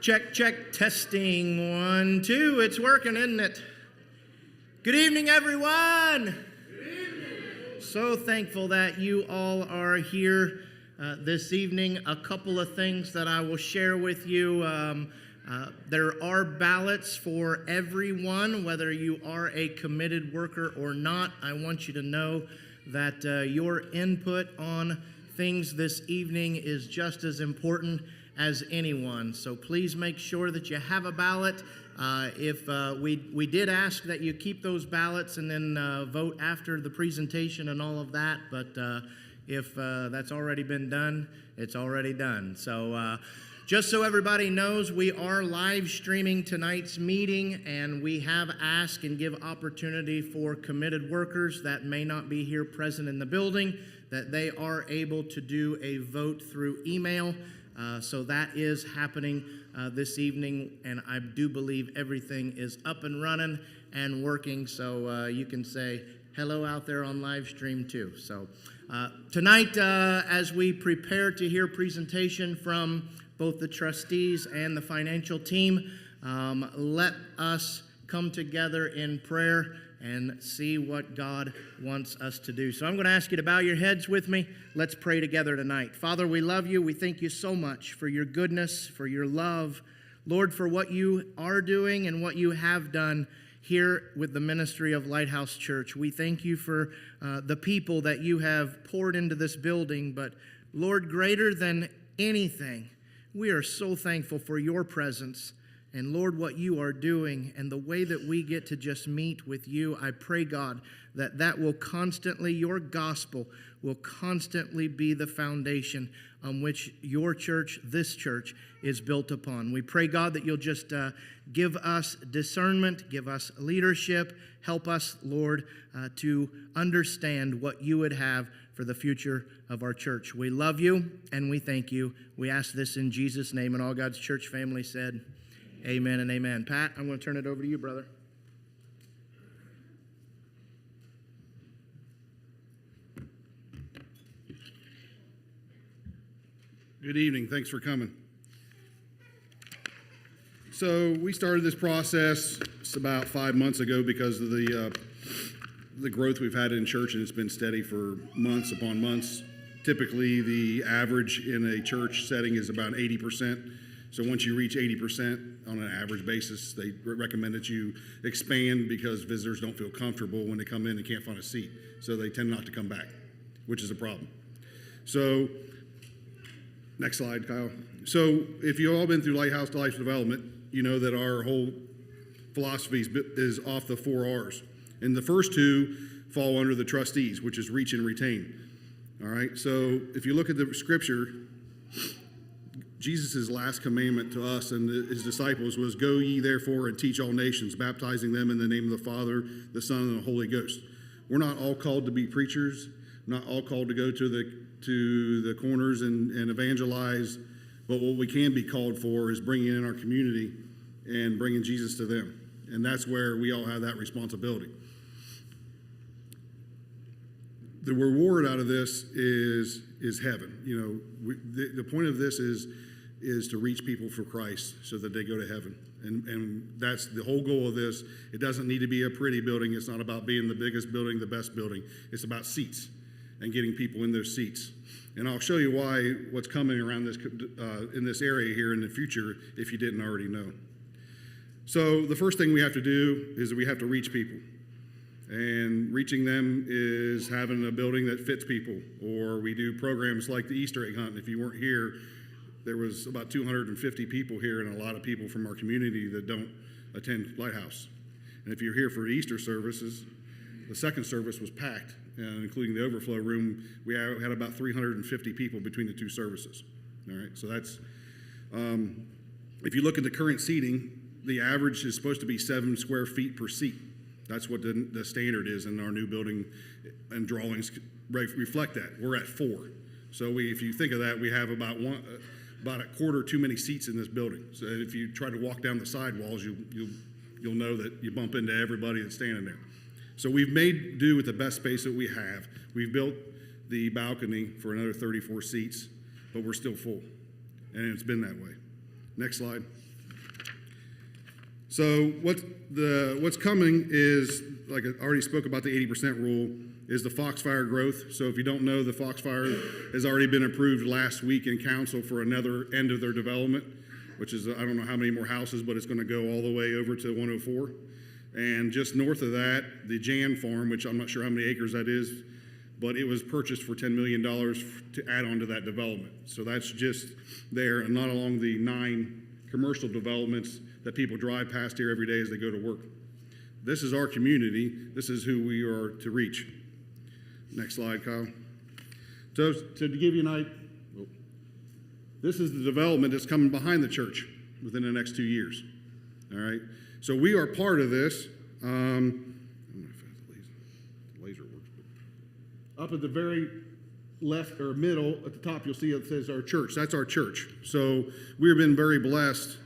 Check, check, testing, 1, 2. It's working, isn't it? Good evening, everyone. Good evening. So thankful that you all are here this evening. A couple of things that I will share with you. There are ballots for everyone, whether you are a committed worker or not. I want you to know that your input on things this evening is just as important as anyone. So please make sure that you have a ballot. If we did ask that you keep those ballots and then vote after the presentation and all of that, but if that's already been done, it's already done. So just so everybody knows, we are live streaming tonight's meeting, and we have asked and give opportunity for committed workers that may not be here present in the building, that they are able to do a vote through email. So that is happening this evening, and I do believe everything is up and running and working, so you can say hello out there on live stream too. So tonight, as we prepare to hear presentation from both the trustees and the financial team, let us come together in prayer and see what God wants us to do. So I'm going to ask you to bow your heads with me. Let's pray together tonight. Father, we love you. We thank you so much for your goodness, for your love. Lord, for what you are doing and what you have done here with the ministry of Lighthouse Church. We thank you for the people that you have poured into this building. But Lord, greater than anything, we are so thankful for your presence. And Lord, what you are doing and the way that we get to just meet with you, I pray, God, that will constantly, your gospel will constantly be the foundation on which your church, this church, is built upon. We pray, God, that you'll just give us discernment, give us leadership, help us, Lord, to understand what you would have for the future of our church. We love you and we thank you. We ask this in Jesus' name, and all God's church family said, amen and amen. Pat, I'm going to turn it over to you, brother. Good evening. Thanks for coming. So we started this process about 5 months ago because of the growth we've had in church, and it's been steady for months upon months. Typically, the average in a church setting is about 80%. So once you reach 80% on an average basis, they recommend that you expand because visitors don't feel comfortable when they come in and can't find a seat. So they tend not to come back, which is a problem. So next slide, Kyle. So if you've all been through Lighthouse Life Development, you know that our whole philosophy is off the 4 R's. And the first 2 fall under the trustees, which is reach and retain. All right, so if you look at the scripture, Jesus' last commandment to us and his disciples was, go ye therefore and teach all nations, baptizing them in the name of the Father, the Son, and the Holy Ghost. We're not all called to be preachers, not all called to go to the corners and evangelize, but what we can be called for is bringing in our community and bringing Jesus to them. And that's where we all have that responsibility. The reward out of this is heaven. You know, the point of this is to reach people for Christ so that they go to heaven. And that's the whole goal of this. It doesn't need to be a pretty building. It's not about being the biggest building, the best building. It's about seats and getting people in those seats. And I'll show you what's coming around this in this area here in the future if you didn't already know. So the first thing we have to do is we have to reach people. And reaching them is having a building that fits people. Or we do programs like the Easter egg hunt. If you weren't here, there was about 250 people here and a lot of people from our community that don't attend Lighthouse. And if you're here for Easter services, the second service was packed, including the overflow room. We had about 350 people between the 2 services. All right, so that's, if you look at the current seating, the average is supposed to be 7 square feet per seat. That's what the standard is in our new building, and drawings reflect that. We're at 4. So if you think of that, we have about a quarter too many seats in this building. So if you try to walk down the sidewalls, you'll know that you bump into everybody that's standing there. So we've made do with the best space that we have. We've built the balcony for another 34 seats, but we're still full. And it's been that way. Next slide. So what's coming is, like I already spoke about the 80% rule, is the Foxfire growth. So if you don't know, the Foxfire has already been approved last week in council for another end of their development, which is, I don't know how many more houses, but it's going to go all the way over to 104. And just north of that, the Jan Farm, which I'm not sure how many acres that is, but it was purchased for $10 million to add on to that development. So that's just there and not along the 9 commercial developments that people drive past here every day as they go to work. This is our community. This is who we are to reach. Next slide, Kyle. So to give you an idea, this is the development that's coming behind the church within the next 2 years. All right. So we are part of this. I don't know if the laser works. But up at the very left or middle at the top, you'll see it says our church. That's our church. So we've been very blessed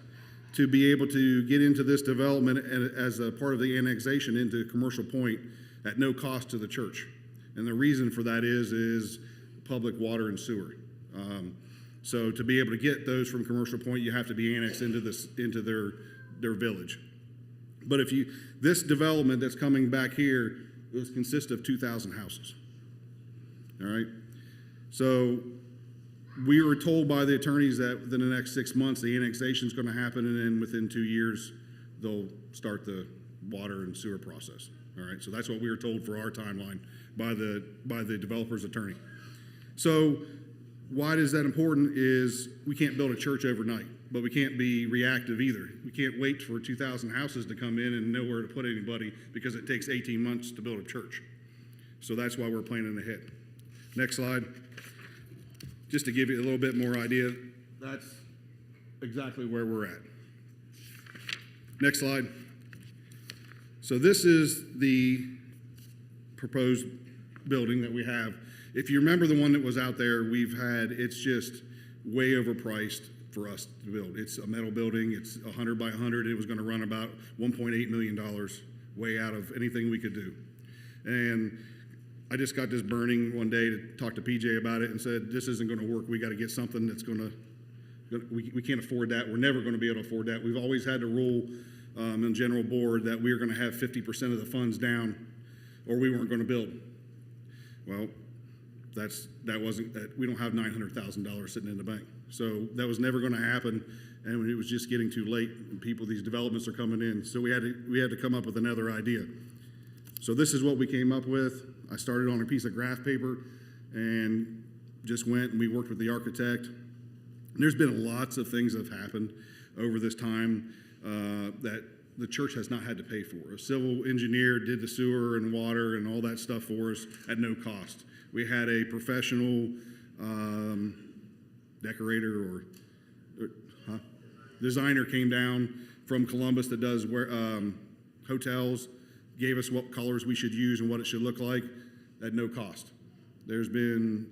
to be able to get into this development as a part of the annexation into Commercial Point at no cost to the church. And the reason for that is public water and sewer. So to be able to get those from Commercial Point, you have to be annexed into their village. But this development that's coming back here consists of 2,000 houses. All right. So we were told by the attorneys that within the next 6 months the annexation is going to happen, and then within 2 years they'll start the water and sewer process. All right. So that's what we were told for our timeline by the developer's attorney. So why is that important? Is we can't build a church overnight, but we can't be reactive either. We can't wait for 2,000 houses to come in and nowhere to put anybody because it takes 18 months to build a church. So that's why we're planning ahead. Next slide. Just to give you a little bit more idea, that's exactly where we're at. Next slide. So this is the proposed building that we have. If you remember the one that was out there, it's just way overpriced for us to build. It's a metal building. It's 100 by 100. It was going to run about $1.8 million, way out of anything we could do. And I just got this burning one day to talk to PJ about it and said, this isn't going to work. We got to get something that's we can't afford that. We're never going to be able to afford that. We've always had to rule in general board that we were going to have 50% of the funds down or we weren't going to build. Well, we don't have $900,000 sitting in the bank. So that was never going to happen. And it was just getting too late. And these developments are coming in. So we had to come up with another idea. So this is what we came up with. I started on a piece of graph paper and just went and we worked with the architect. And there's been lots of things that have happened over this time that the church has not had to pay for. A civil engineer did the sewer and water and all that stuff for us at no cost. We had a professional decorator or designer came down from Columbus that does hotels, gave us what colors we should use and what it should look like at no cost. There's been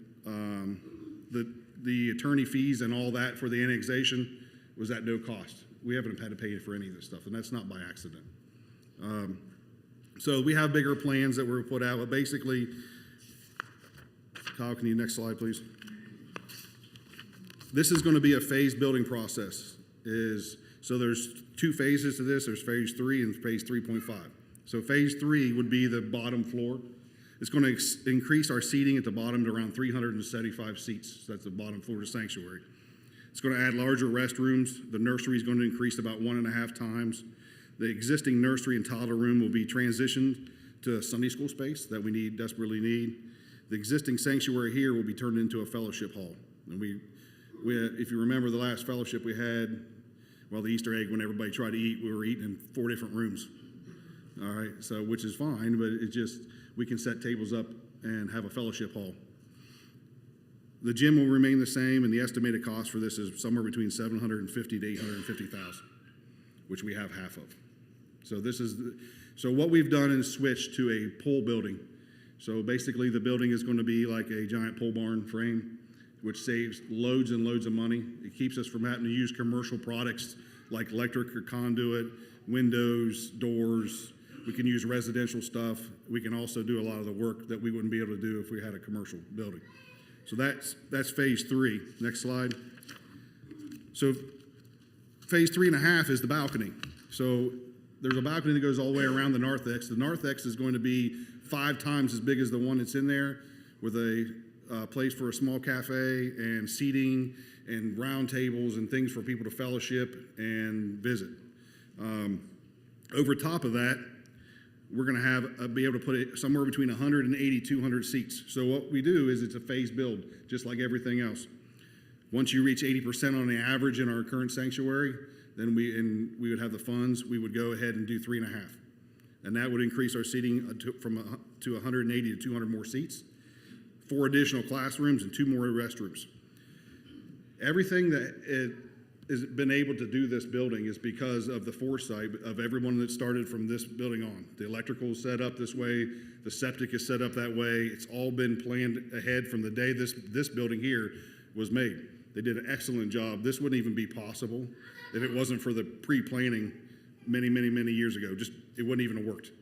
the attorney fees and all that for the annexation was at no cost. We haven't had to pay for any of this stuff, and that's not by accident. So we have bigger plans that were put out, but basically, Kyle, can you next slide, please? This is going to be a phased building process. So there's 2 phases to this. There's phase 3 and phase 3.5. So phase 3 would be the bottom floor. It's going to increase our seating at the bottom to around 375 seats. So that's the bottom floor of the sanctuary. It's going to add larger restrooms. The nursery is going to increase about 1.5 times. The existing nursery and toddler room will be transitioned to a Sunday school space that we desperately need. The existing sanctuary here will be turned into a fellowship hall. And if you remember the last fellowship we had, the Easter egg, when everybody tried to eat, we were eating in 4 different rooms. All right, so which is fine, but it's just we can set tables up and have a fellowship hall. The gym will remain the same, and the estimated cost for this is somewhere between $750,000 to $850,000, which we have half of. So what we've done is switched to a pole building. So basically, the building is going to be like a giant pole barn frame, which saves loads and loads of money. It keeps us from having to use commercial products like electric or conduit, windows, doors. We can use residential stuff. We can also do a lot of the work that we wouldn't be able to do if we had a commercial building. So that's phase 3. Next slide. So phase 3.5 is the balcony. So there's a balcony that goes all the way around the narthex. The narthex is going to be 5 times as big as the one that's in there, with a place for a small cafe and seating and round tables and things for people to fellowship and visit. Over top of that, we're going to have be able to put it somewhere between 180, 200 seats. So what we do is it's a phased build, just like everything else. Once you reach 80% on the average in our current sanctuary, then we would have the funds. We would go ahead and do 3.5, and that would increase our seating to 180 to 200 more seats, 4 additional classrooms, and 2 more restrooms. Everything that has been able to do this building is because of the foresight of everyone that started from this building on. The electrical is set up this way, the septic is set up that way. It's all been planned ahead from the day this building here was made. They did an excellent job. This wouldn't even be possible if it wasn't for the pre-planning many years ago. Just it wouldn't even have worked.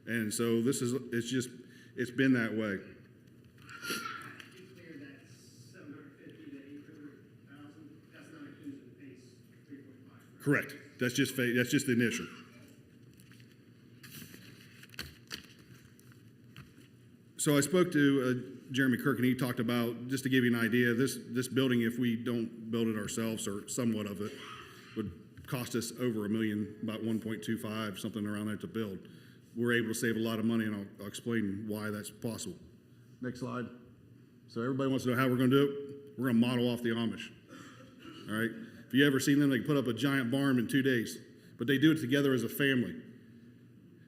And so it's been that way. Correct. That's just the initial. So I spoke to Jeremy Kirk, and he talked about, just to give you an idea, this building, if we don't build it ourselves or somewhat of it, would cost us over $1 million, about 1.25, something around there to build. We're able to save a lot of money, and I'll explain why that's possible. Next slide. So everybody wants to know how we're going to do it. We're going to model off the Amish. All right. If you ever seen them, they can put up a giant barn in 2 days, but they do it together as a family.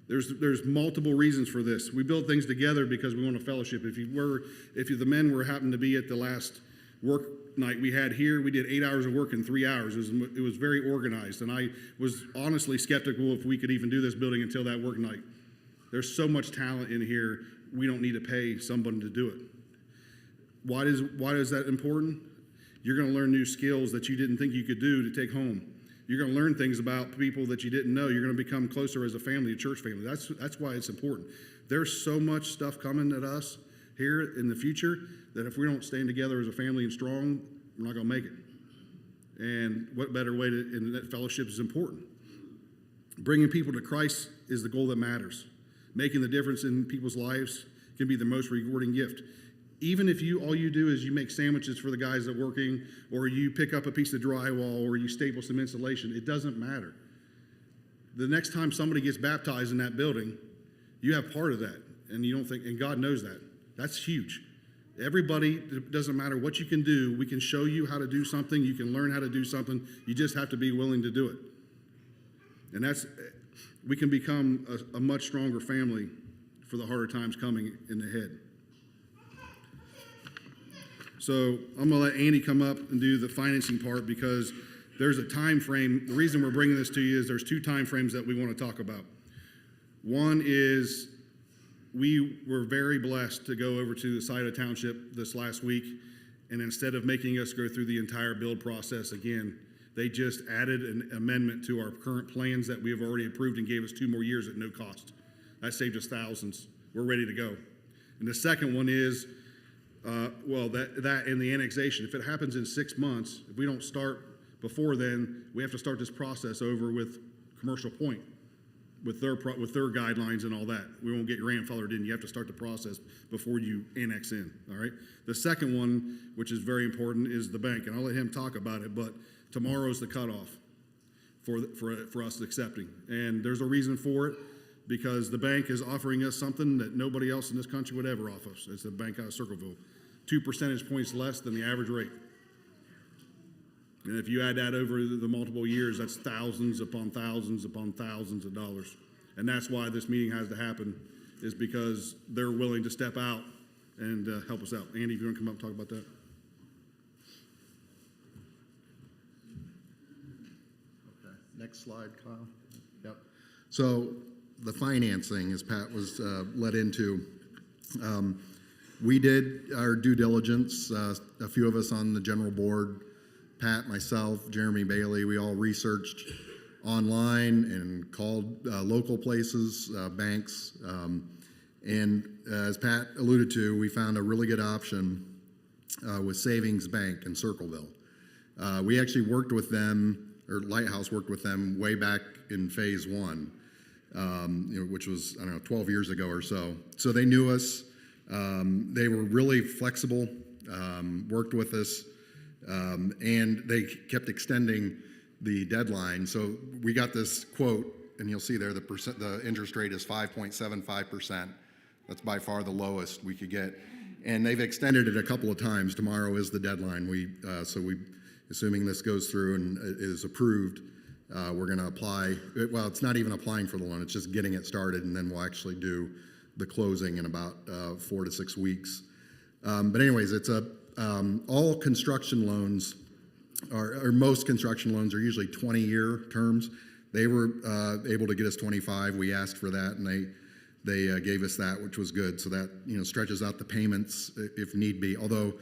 There's multiple reasons for this. We build things together because we want a fellowship. If the men happened to be at the last work night we had here, we did 8 hours of work in 3 hours. It was very organized, and I was honestly skeptical if we could even do this building until that work night. There's so much talent in here, we don't need to pay someone to do it. Why is that important? You're going to learn new skills that you didn't think you could do to take home. You're going to learn things about people that you didn't know. You're going to become closer as a family, a church family. That's why it's important. There's so much stuff coming at us here in the future that if we don't stand together as a family and strong, we're not going to make it. And what better way and that fellowship is important. Bringing people to Christ is the goal that matters. Making the difference in people's lives can be the most rewarding gift. Even if all you do is you make sandwiches for the guys that are working, or you pick up a piece of drywall, or you staple some insulation, it doesn't matter. The next time somebody gets baptized in that building, you have part of that, and you don't think, and God knows that. That's huge. Everybody, it doesn't matter what you can do, we can show you how to do something, you can learn how to do something, you just have to be willing to do it. And we can become a much stronger family for the harder times coming in the head. So I'm going to let Andy come up and do the financing part, because there's a time frame. The reason we're bringing this to you is there's 2 time frames that we want to talk about. One is we were very blessed to go over to the Scioto Township this last week, and instead of making us go through the entire build process again, they just added an amendment to our current plans that we have already approved and gave us 2 more years at no cost. That saved us thousands. We're ready to go. And the second one is, that and the annexation. If it happens in 6 months, if we don't start before then, we have to start this process over with Commercial Point, with their guidelines and all that. We won't get grandfathered in. You have to start the process before you annex in. All right. The second one, which is very important, is the bank, and I'll let him talk about it. But tomorrow's the cutoff for us accepting, and there's a reason for it. Because the bank is offering us something that nobody else in this country would ever offer us. It's the bank out of Circleville. 2 percentage points less than the average rate. And if you add that over the multiple years, that's thousands upon thousands upon thousands of dollars. And that's why this meeting has to happen, is because they're willing to step out and help us out. Andy, if you want to come up and talk about that. Okay. Next slide, Kyle. Yep. So the financing, as Pat was led into, we did our due diligence. A few of us on the general board, Pat, myself, Jeremy Bailey, we all researched online and called local places, banks. And as Pat alluded to, we found a really good option with Savings Bank in Circleville. We actually worked with them or Lighthouse worked with them way back in phase one, which was, I don't know, 12 years ago or so. So they knew us. They were really flexible, worked with us, and they kept extending the deadline. So we got this quote, and you'll see there the interest rate is 5.75%. That's by far the lowest we could get. And they've extended it a couple of times. Tomorrow is the deadline. Assuming this goes through and is approved, we're going to apply. Well, it's not even applying for the loan. It's just getting it started, and then we'll actually do the closing in about 4 to 6 weeks. But anyways, it's all construction loans, or most construction loans are usually 20-year terms. They were able to get us 25. We asked for that, and they gave us that, which was good. So that stretches out the payments if need be. Although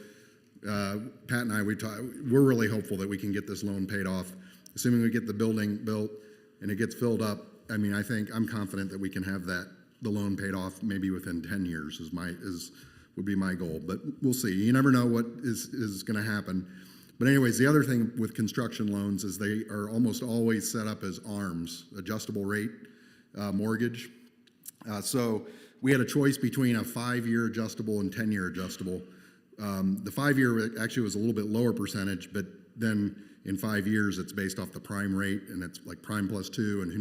Pat and I, we're really hopeful that we can get this loan paid off, assuming we get the building built and it gets filled up. I mean, I'm confident that we can have the loan paid off maybe within 10 years would be my goal. But we'll see. You never know what is going to happen. But anyways, the other thing with construction loans is they are almost always set up as ARMs, adjustable rate mortgage. So we had a choice between a 5-year adjustable and 10-year adjustable. The 5-year actually was a little bit lower percentage, but then in 5 years it's based off the prime rate, and it's like prime plus 2, and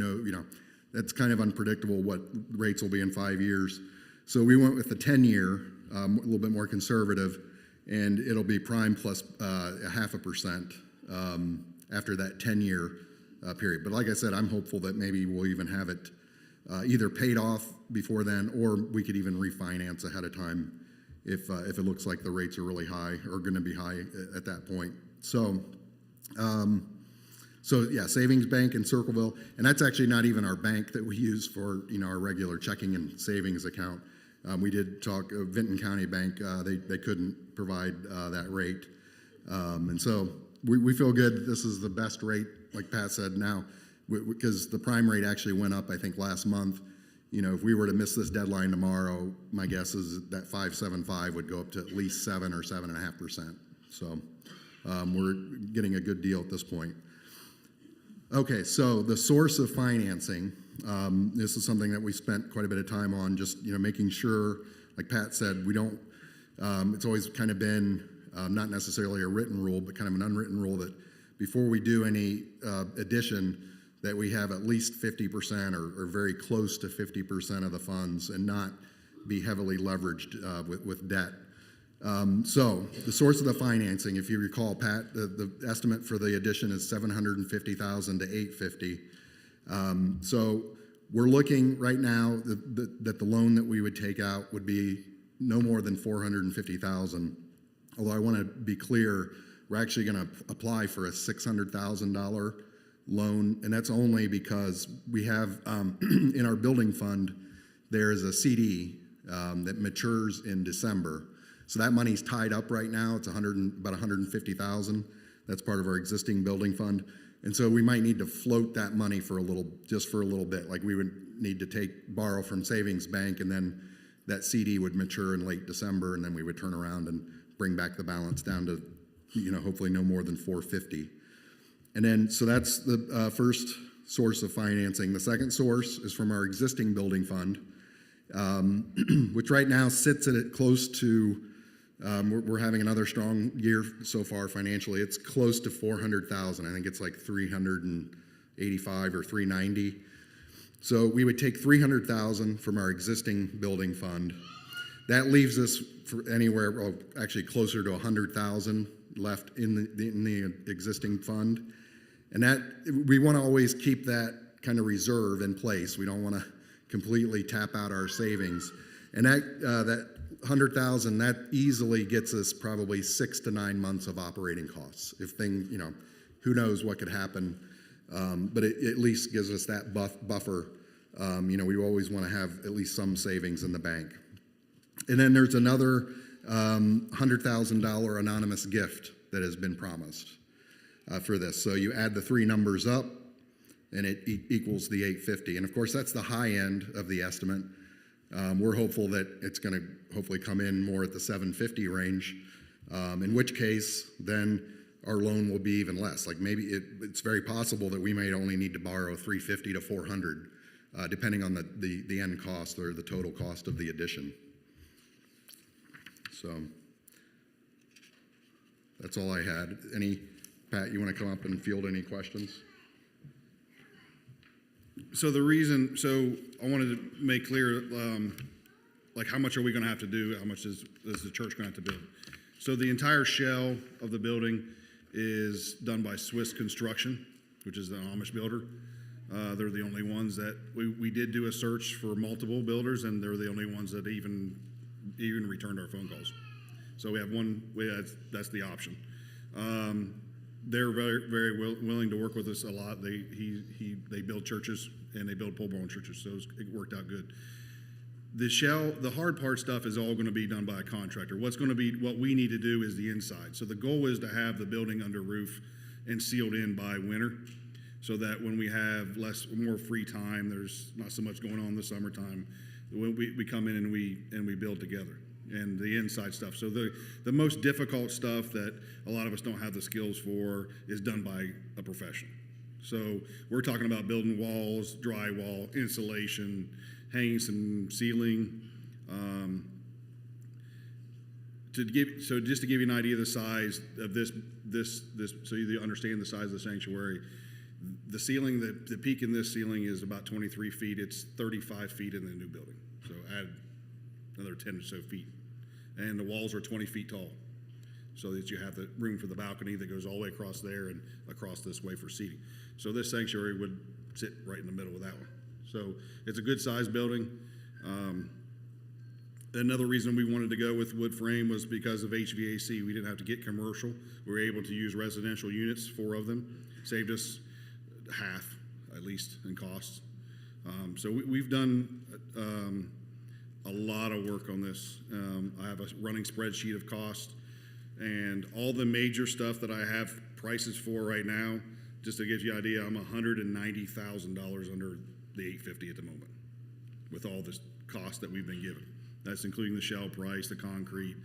that's kind of unpredictable what rates will be in 5 years. So we went with the 10-year, a little bit more conservative, and it'll be prime plus 0.5% after that 10-year period. But like I said, I'm hopeful that maybe we'll even have it either paid off before then, or we could even refinance ahead of time if it looks like the rates are really high or going to be high at that point. So yeah, Savings Bank in Circleville, and that's actually not even our bank that we use for our regular checking and savings account. We did talk Vinton County Bank; they couldn't provide that rate, and so we feel good. This is the best rate, like Pat said. Now, because the prime rate actually went up, I think last month. If we were to miss this deadline tomorrow, my guess is that 5.75 would go up to at least 7 or 7.5%. So we're getting a good deal at this point. Okay, so the source of financing. This is something that we spent quite a bit of time on, just making sure, like Pat said, we don't. It's always kind of been not necessarily a written rule, but kind of an unwritten rule that before we do any addition, that we have at least 50% or very close to 50% of the funds, and not be heavily leveraged with debt. So the source of the financing, if you recall, Pat, the estimate for the addition is $750,000 to $850,000. So we're looking right now that the loan that we would take out would be no more than $450,000. Although I want to be clear, we're actually going to apply for a $600,000 loan, and that's only because we have in our building fund there is a CD that matures in December. So that money's tied up right now. It's about $150,000. That's part of our existing building fund. And so we might need to float that money for a little bit. Like we would need to borrow from Savings Bank, and then that CD would mature in late December, and then we would turn around and bring back the balance down to, hopefully no more than $450,000. And then, so that's the first source of financing. The second source is from our existing building fund, which right now sits at close to. We're having another strong year so far financially. It's close to $400,000. I think it's like $385 or $390. So we would take $300,000 from our existing building fund. That leaves us for anywhere, actually closer to $100,000 left in the existing fund, and that we want to always keep that kind of reserve in place. We don't want to completely tap out our savings, and that $100,000, that easily gets us probably 6 to 9 months of operating costs. If things, who knows what could happen, but it at least gives us that buffer. We always want to have at least some savings in the bank. And then there's another $100,000 anonymous gift that has been promised for this. So you add the 3 numbers up, and it equals the $850,000. And of course, that's the high end of the estimate. We're hopeful that it's going to hopefully come in more at the $750,000 range, in which case then our loan will be even less. Like maybe it's very possible that we may only need to borrow 350 to 400, depending on the end cost or the total cost of the addition. So that's all I had. Pat, you want to come up and field any questions? So I wanted to make clear, like how much are we going to have to do? How much is the church going to have to build? So the entire shell of the building is done by Swiss Construction, which is the Amish builder. They're the only ones that we did do a search for multiple builders, and they're the only ones that even returned our phone calls. So we have one. That's the option. They're very, very willing to work with us a lot. They build churches and they build pole-barn churches, so it worked out good. The hard part stuff is all going to be done by a contractor. What we need to do is the inside. So the goal is to have the building under roof and sealed in by winter, so that when we have more free time, there's not so much going on in the summertime. We come in and we build together. And the inside stuff. So the most difficult stuff that a lot of us don't have the skills for is done by a professional. So we're talking about building walls, drywall, insulation, hanging some ceiling. Just to give you an idea of the size of this, so you understand the size of the sanctuary. The ceiling, the peak in this ceiling is about 23 feet. It's 35 feet in the new building. So add another 10 or so feet. And the walls are 20 feet tall, so that you have the room for the balcony that goes all the way across there and across this way for seating. So this sanctuary would sit right in the middle of that one. So it's a good sized building. Another reason we wanted to go with wood frame was because of HVAC. We didn't have to get commercial. We were able to use residential units, 4 of them. Saved us half, at least, in costs. So we've done a lot of work on this. I have a running spreadsheet of cost, and all the major stuff that I have prices for right now, just to give you an idea, I'm $190,000 under the $850 at the moment with all this cost that we've been given. That's including the shell price, the concrete.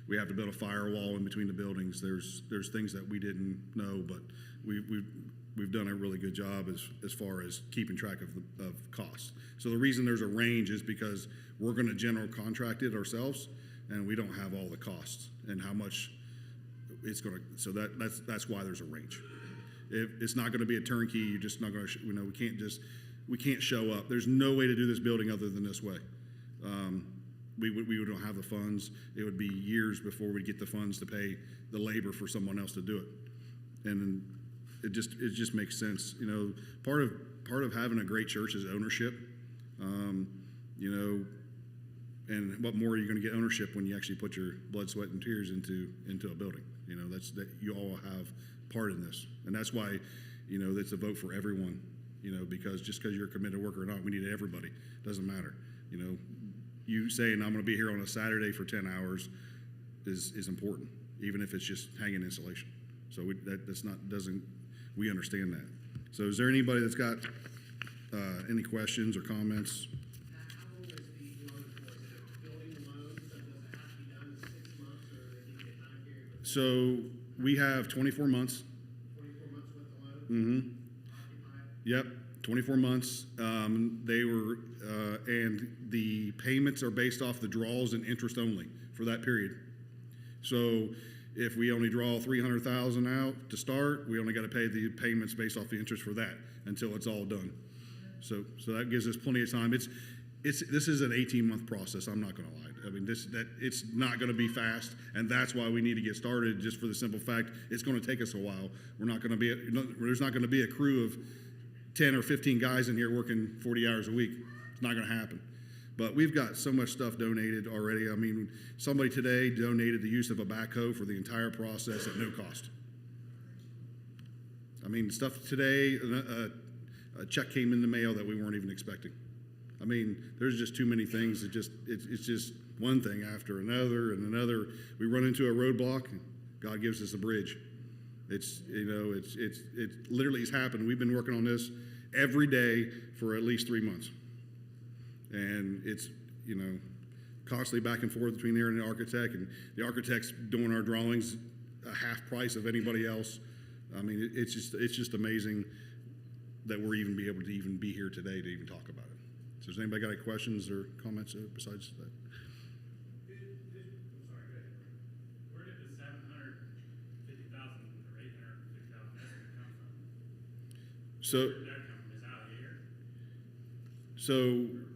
We have to build a firewall in between the buildings. There's things that we didn't know, but we've done a really good job as far as keeping track of costs. So the reason there's a range is because we're going to general contract it ourselves, and we don't have all the costs and how much it's going to. So that's why there's a range. It's not going to be a turnkey. You're just not going to. We can't show up. There's no way to do this building other than this way. We don't have the funds. It would be years before we get the funds to pay the labor for someone else to do it, and it just makes sense. Part of having a great church is ownership. And what more are you going to get ownership when you actually put your blood, sweat, and tears into a building? That you all have part in this, and that's why it's a vote for everyone. Because just because you're a committed worker or not, we need everybody. Doesn't matter. You saying I'm going to be here on a Saturday for 10 hours is important, even if it's just hanging insulation. So we understand that. So is there anybody that's got any questions or comments? How long is the loan for? Is it a building loan? So does it have to be done in 6 months, or do you get a time period? So we have 24 months. 24 months with the loan? Mm-hmm. Occupied? Yep, 24 months. They were, and the payments are based off the draws and interest only for that period. So if we only draw 300,000 out to start, we only got to pay the payments based off the interest for that until it's all done. So that gives us plenty of time. This is an 18-month process. I'm not going to lie. I mean, it's not going to be fast, and that's why we need to get started. Just for the simple fact, it's going to take us a while. There's not going to be a crew of 10 or 15 guys in here working 40 hours a week. It's not going to happen. But we've got so much stuff donated already. I mean, somebody today donated the use of a backhoe for the entire process at no cost. I mean, stuff today, a check came in the mail that we weren't even expecting. I mean, there's just too many things. It's just one thing after another and another. We run into a roadblock, and God gives us a bridge. It literally has happened. We've been working on this every day for at least 3 months. And it's, constantly back and forth between there and the architect, and the architect's doing our drawings a half price of anybody else. I mean, it's just amazing that we're even be able to even be here today to even talk about it. So does anybody got any questions or comments besides that? Sorry, go ahead. Where did the 750,000 or 850,000 estimate come from? So, Where did that come from? Is out of the air? so Did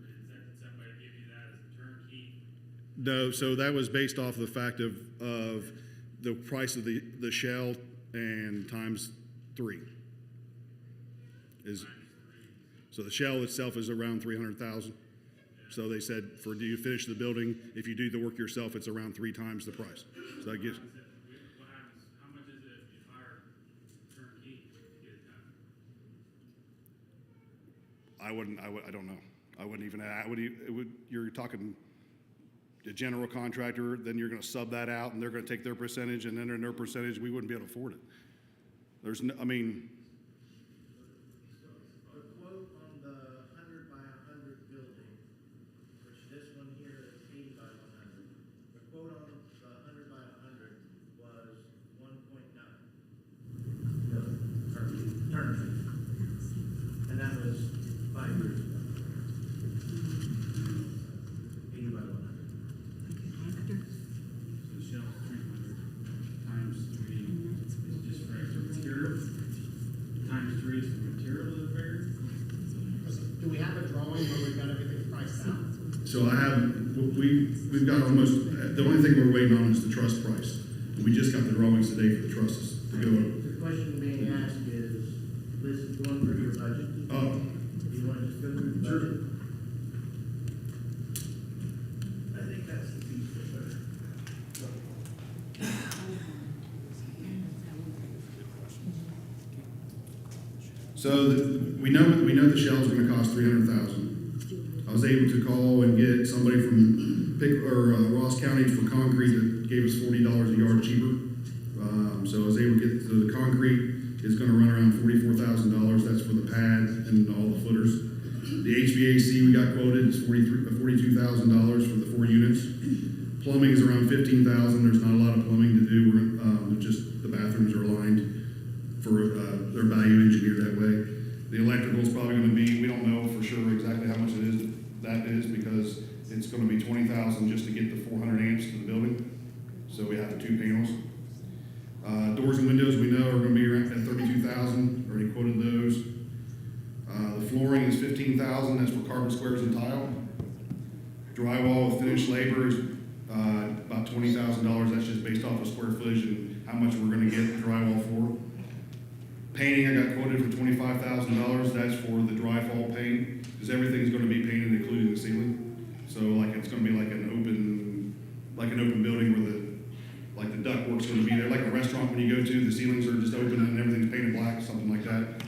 somebody give you that as a turnkey? no, so that was based off of the fact of the price of the shell and times 3 is. So the shell itself is around 300,000. So they said do you finish the building, if you do the work yourself, it's around 3 times the price. So that gives. What happens, how much is it if you hire a turnkey to get it done? I don't know. I wouldn't even, you're talking a general contractor, then you're gonna sub that out and they're gonna take their percentage, and then in their percentage, we wouldn't be able to afford it. There's no, I mean, The quote on the 100 by 100 building, which this one here is 80 by 100. The quote on the 100 by 100 was 1.9. Turnkey. And that was 5 years ago. 80 by 100. So the shell's 300 times 3 is just for extra material. Times 3 is for material to repair. Do we have a drawing where we've got everything priced out? so we've got almost, the only thing we're waiting on is the truss price. We just got the drawings today for the trusses to go up. The question being asked is, this is going through your budget. Oh, Do you want to just go through the budget? I think that's the piece that's better. so we know the shell's gonna cost 300,000. I was able to call and get somebody from Ross County for concrete that gave us $40 a yard cheaper. So I was able to get, so the concrete is gonna run around $44,000. That's for the pad and all the footers. The HVAC we got quoted is $42,000 for the 4 units. Plumbing is around $15,000. There's not a lot of plumbing to do. Just the bathrooms are aligned for their value engineered that way. The electrical is probably going to be, we don't know for sure exactly how much it is. That is because it's going to be $20,000 just to get the 400 amps to the building. So we have the 2 panels. Doors and windows we know are going to be around at $32,000. Already quoted those. The flooring is $15,000. That's for carpet squares and tile. Drywall with finished labor is about $20,000. That's just based off of square footage and how much we're going to get drywall for. Painting, I got quoted for $25,000. That's for the drywall paint, because everything's going to be painted, including the ceiling. So like it's going to be like an open building where the ductwork's going to be there, like a restaurant when you go to. The ceilings are just open and everything's painted black, something like that.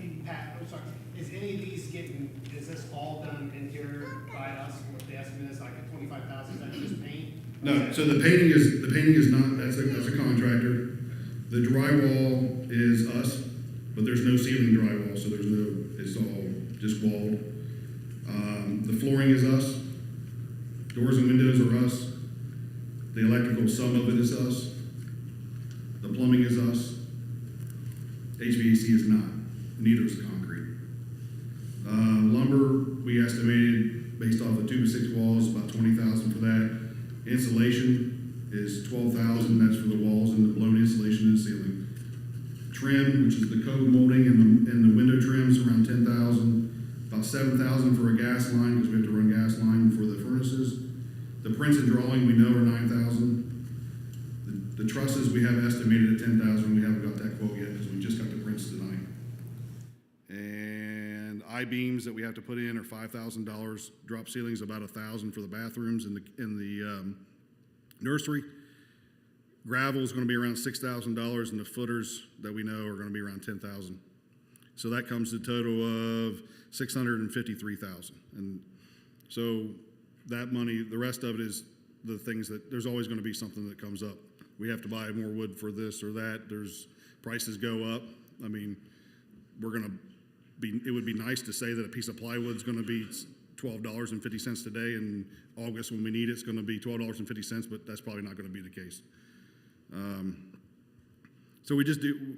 Hey, Pat, I'm sorry, is any of these is this all done interior by us? What the estimate is, like at 25,000, is that just paint? No, so the painting is not, that's a contractor. The drywall is us, but there's no ceiling drywall, so it's all just walled. The flooring is us. Doors and windows are us. The electrical, some of it is us. The plumbing is us. HVAC is not. Neither is concrete. Lumber, we estimated based off the 2x6 walls, about $20,000 for that. Insulation is $12,000. That's for the walls and the blown insulation in the ceiling. Trim, which is the code molding and the window trims, around $10,000. About $7,000 for a gas line, because we have to run gas line for the furnaces. The prints and drawing we know are $9,000. The trusses we have estimated at $10,000. We haven't got that quote yet because we just got the prints tonight. And I-beams that we have to put in are $5,000. Drop ceilings about $1,000 for the bathrooms in the nursery. Gravel is going to be around $6,000, and the footers that we know are going to be around $10,000. So that comes to a total of $653,000. And so that money, the rest of it is the things that there's always going to be something that comes up. We have to buy more wood for this or that. There's prices go up. I mean, it would be nice to say that a piece of plywood is going to be $12.50 today. In August when we need it, it's going to be $12.50, but that's probably not going to be the case. So we just do,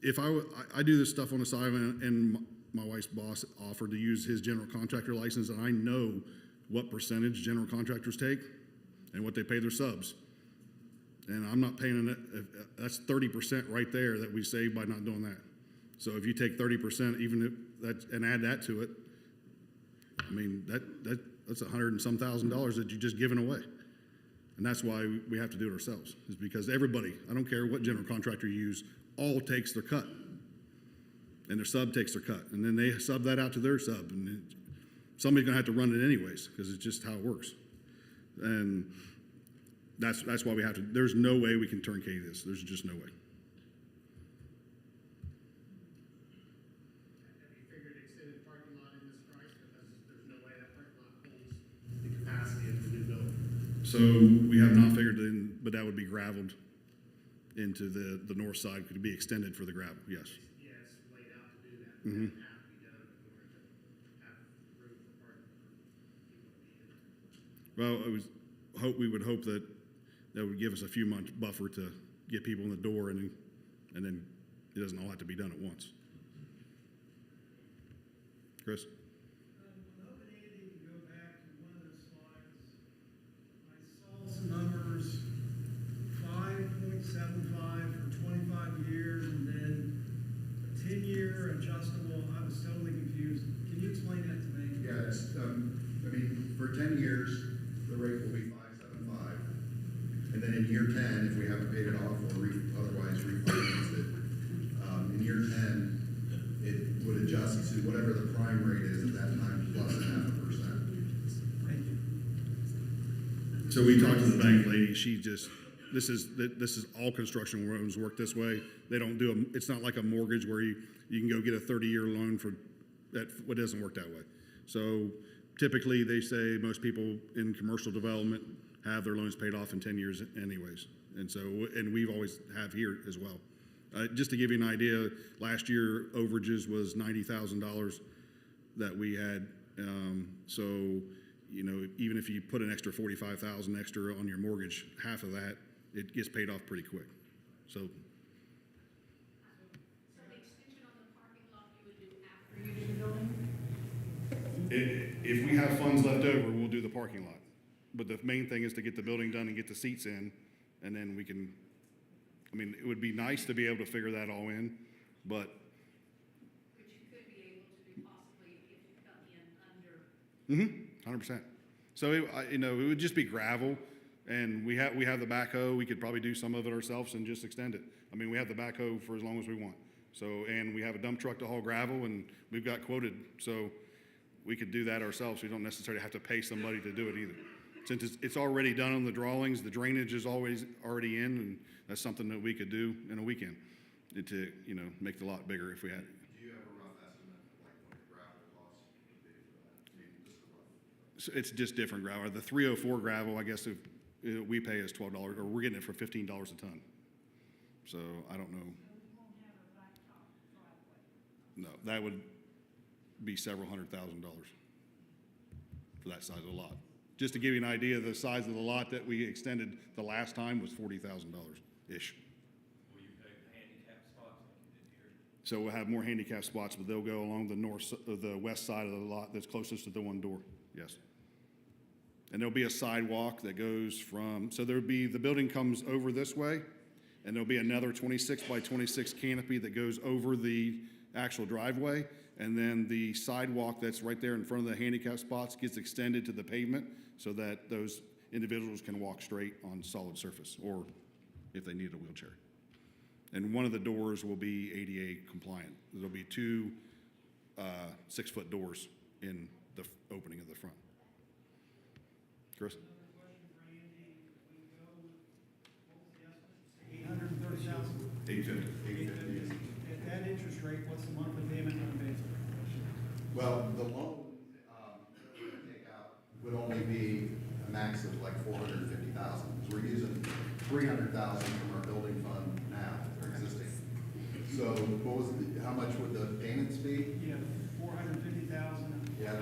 if I do this stuff on the side, and my wife's boss offered to use his general contractor license, and I know what percentage general contractors take and what they pay their subs. And I'm not paying it, that's 30% right there that we save by not doing that. So if you take 30%, even if that, and add that to it, I mean, that's $100 and some thousand that you're just giving away. And that's why we have to do it ourselves, is because everybody, I don't care what general contractor you use, all takes their cut. And their sub takes their cut. And then they sub that out to their sub. And somebody's gonna have to run it anyways, because it's just how it works. And that's why we have to, there's no way we can turnkey this. There's just no way. Have you figured extended parking lot in this price? Because there's no way that parking lot holds the capacity of the new building. So we have not figured it in, but that would be gravelled into the north side, could be extended for the gravel, yes. Yes, laid out to do that. That would have to be done in order to have room for parking for people to be in there. Well, we would hope that would give us a few months buffer to get people in the door, and then it doesn't all have to be done at once. Chris? I'm hoping Andy can go back to one of the slides. I saw some numbers, 5.75 for 25 years, and then a 10-year adjustable. I was totally confused. Can you explain that to me? Yeah, it's, I mean, for 10 years, the rate will be 5.75. And then in year 10, if we haven't paid it off or otherwise refinanced it, in year 10, it would adjust to whatever the prime rate is at that time plus 0.5%. Thank you. So we talked to the bank lady. She just, this is all construction loans work this way. They don't do it's not like a mortgage where you can go get a 30-year loan for that. It doesn't work that way. So typically they say most people in commercial development have their loans paid off in 10 years anyways. And so, and we've always have here as well. Just to give you an idea, last year overages was $90,000 that we had. So, you know, even if you put an extra $45,000 extra on your mortgage, half of that, it gets paid off pretty quick. So So the extension on the parking lot you would do after you do the building? if we have funds left over, we'll do the parking lot. But the main thing is to get the building done and get the seats in, and then we can, I mean, it would be nice to be able to figure that all in, but Which you could be able to do possibly if you come in under. 100%. So, you know, it would just be gravel, and we have the backhoe. We could probably do some of it ourselves and just extend it. I mean, we have the backhoe for as long as we want. So, and we have a dump truck to haul gravel, and we've got quoted. So we could do that ourselves. We don't necessarily have to pay somebody to do it either. Since it's already done on the drawings, the drainage is always already in, and that's something that we could do in a weekend to, you know, make the lot bigger if we had it. Do you have a rough estimate of like what gravel costs would be for that? I mean, just a rough. So it's just different gravel. The 304 gravel, I guess, if we pay is $12, or we're getting it for $15 a ton. So I don't know. No, that would be several $100,000 for that size of the lot. Just to give you an idea, the size of the lot that we extended the last time was $40,000-ish. Will you pay the handicap spots like you did here? So we'll have more handicap spots, but they'll go along the west side of the lot that's closest to the one door, yes. And there'll be a sidewalk that goes from, so there'll be, the building comes over this way, and there'll be another 26 by 26 canopy that goes over the actual driveway, and then the sidewalk that's right there in front of the handicap spots gets extended to the pavement so that those individuals can walk straight on solid surface, or if they need a wheelchair. And one of the doors will be ADA compliant. There'll be two 6-foot doors in the opening of the front. Chris? Another question for Andy. We go, what was the estimate? 830,000? 850. At that interest rate, what's the monthly payment going to be? Well, the loan that we're gonna take out would only be a max of like 450,000. We're using 300,000 from our building fund now, our existing. So what was how much would the payments be? Yeah, 450,000. Yeah,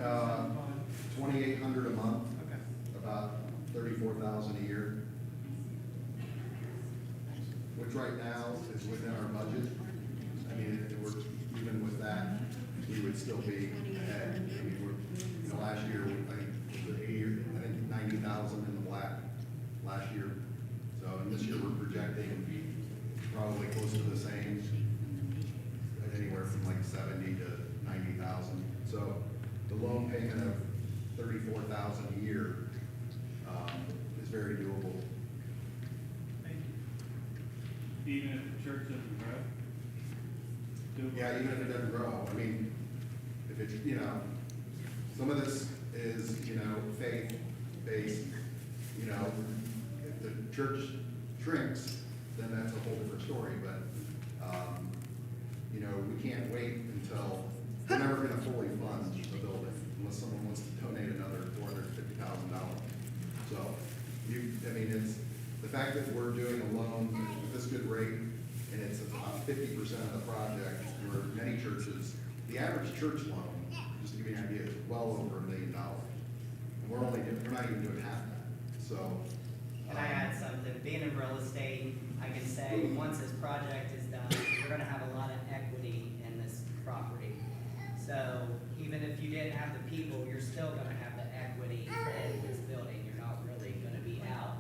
5.75. 2,800 a month, Okay. about 34,000 a year. which right now is within our budget. I mean, if we're, even with that, we would still be ahead. I mean, last year, I think, was it 80, I think 90,000 in the black last year. So, and this year we're projecting probably close to the same, anywhere from like 70 to 90,000. So the loan payment of 34,000 a year is very doable. Even if the church doesn't grow? Yeah, even if it doesn't grow, I mean, if it's, you know, some of this is, you know, faith-based, you know, if the church shrinks, then that's a whole different story, but, you know, we can't wait until, we're never gonna fully fund the building unless someone wants to donate another $450,000. So, I mean, it's, the fact that we're doing a loan with this good rate, and it's about 50% of the project, where many churches, the average church loan, just to give you an idea, is well over $1 million. And we're not even doing half that, so. Can I add something? Being in real estate, I can say, once this project is done, we're gonna have a lot of equity in this property. So even if you didn't have the people, you're still gonna have the equity in this building. You're not really gonna be out,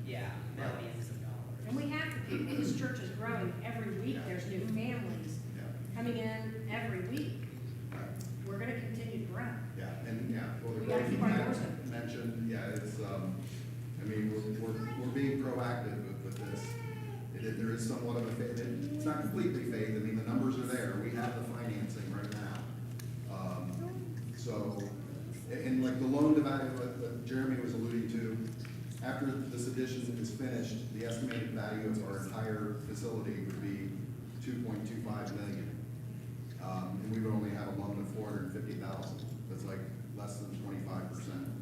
yeah, millions of dollars. And we have the people, this church is growing every week, there's new families coming in every week. We're gonna continue to grow. Yeah, and yeah, well, the We gotta growth keep you our doors open. mentioned, yeah, it's, I mean, we're being proactive with this. There is somewhat of a faith, it's not completely faith, I mean, the numbers are there, we have the financing right now. So, and like the loan to value that Jeremy was alluding to, after this addition is finished, the estimated value of our entire facility would be $2.25 million. And we would only have a loan of $450,000. That's like less than 25%.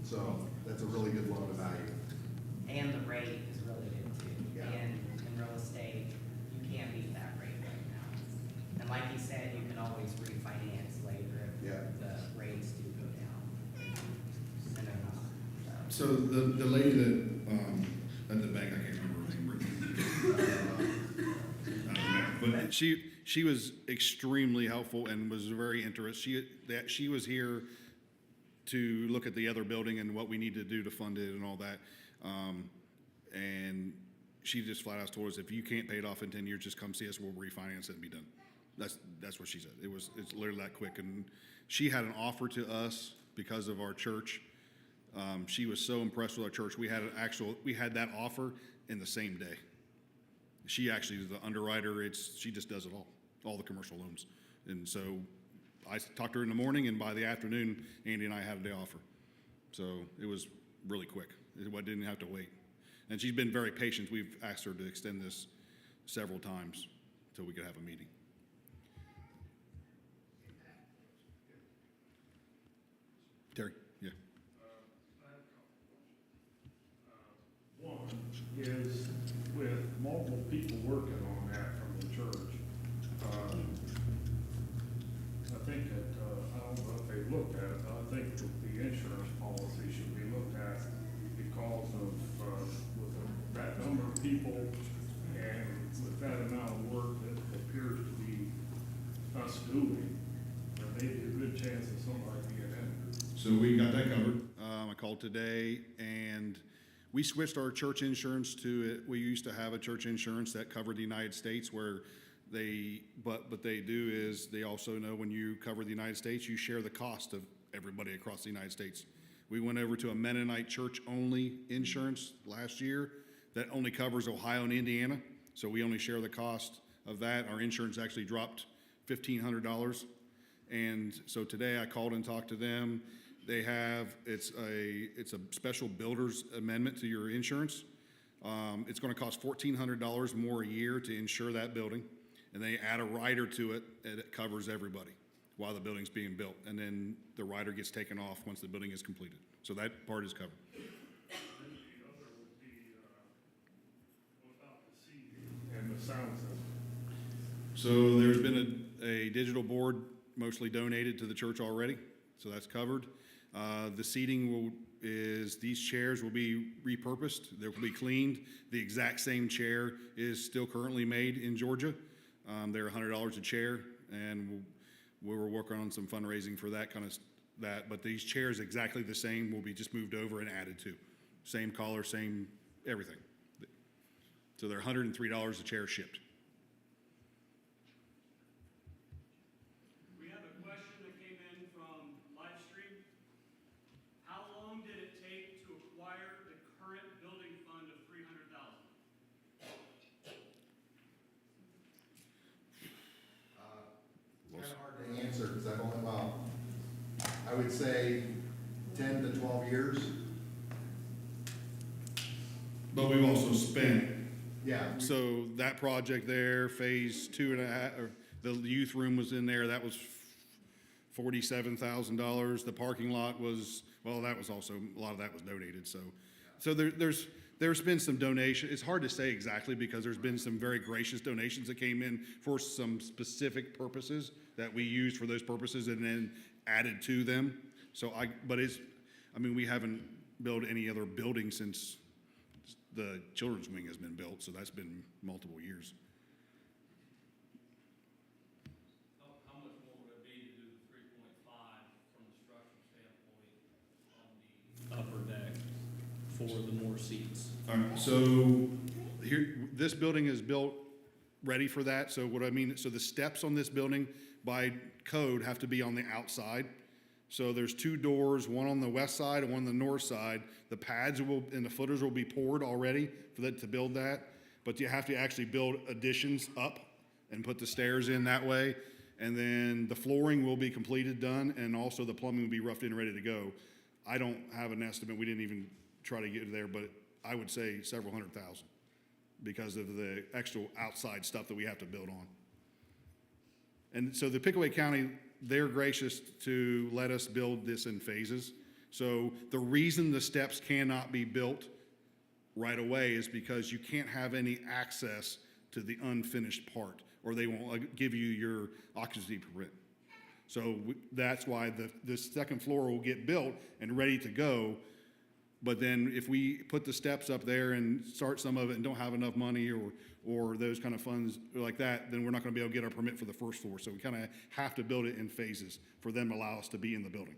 So that's a really good loan to value. And the rate is really good too. Yeah. And in real estate, you can't beat that rate right now. And like you said, you can always refinance later if Yeah. the rates do go down. And they're not. So the lady that, at the bank, I can't remember her name, but she was extremely helpful and was very interested. She was here to look at the other building and what we need to do to fund it and all that. And she just flat out told us, if you can't pay it off in 10 years, just come see us, we'll refinance it and be done. That's what she said. It's literally that quick. And she had an offer to us because of our church. She was so impressed with our church. We had that offer in the same day. She actually is the underwriter. She just does it all the commercial loans. And so I talked to her in the morning, and by the afternoon, Andy and I had a day offer. So it was really quick. I didn't have to wait. And she's been very patient. We've asked her to extend this several times until we could have a meeting. Terry, yeah. One is with multiple people working on that from the church. I think that, I don't know if they looked at it, but I think that the insurance policy should be looked at because of, with that number of people and with that amount of work that appears to be us doing, there may be a good chance of somebody being injured. So we got that covered. I called today, and we switched our church insurance to it. We used to have a church insurance that covered the United States, where what they do is they also know when you cover the United States, you share the cost of everybody across the United States. We went over to a Mennonite church-only insurance last year that only covers Ohio and Indiana, so we only share the cost of that. Our insurance actually dropped $1,500. And so today I called and talked to them. They have, it's a special builder's amendment to your insurance. It's gonna cost $1,400 more a year to insure that building. And they add a rider to it, and it covers everybody while the building's being built. And then the rider gets taken off once the building is completed. So that part is covered. And the other would be, what about the seating and the sound system? So there's been a digital board mostly donated to the church already, so that's covered. The seating these chairs will be repurposed. They will be cleaned. The exact same chair is still currently made in Georgia. They're $100 a chair, and we were working on some fundraising for that but these chairs exactly the same will be just moved over and added to. Same color, same everything. So they're $103 a chair shipped. We have a question that came in from live stream. How long did it take to acquire the current building fund of $300,000? Kind of hard to answer because I've only, I would say 10 to 12 years. But we've also spent. Yeah. So that project there, phase 2.5, or the youth room was in there, that was $47,000. The parking lot was, well, that was also, a lot of that was donated, so. So there's been some donation, it's hard to say exactly because there's been some very gracious donations that came in for some specific purposes that we used for those purposes and then added to them. So we haven't built any other building since the children's wing has been built, so that's been multiple years. How much more would it be to do the 3.5 from the structural standpoint on the upper deck for the more seats? All right, so here, this building is built ready for that. So what I mean, so the steps on this building by code have to be on the outside. So there's two doors, one on the west side and one on the north side. The pads and the footers will be poured already for that to build that. But you have to actually build additions up and put the stairs in that way. And then the flooring will be completed, done, and also the plumbing will be roughed in, ready to go. I don't have an estimate. We didn't even try to get there, but I would say several $100,000 because of the extra outside stuff that we have to build on. And so the Pickaway County, they're gracious to let us build this in phases. So the reason the steps cannot be built right away is because you can't have any access to the unfinished part, or they won't give you your occupancy permit. So that's why the second floor will get built and ready to go. But then if we put the steps up there and start some of it and don't have enough money or those kind of funds like that, then we're not going to be able to get our permit for the first floor. So we kind of have to build it in phases for them to allow us to be in the building.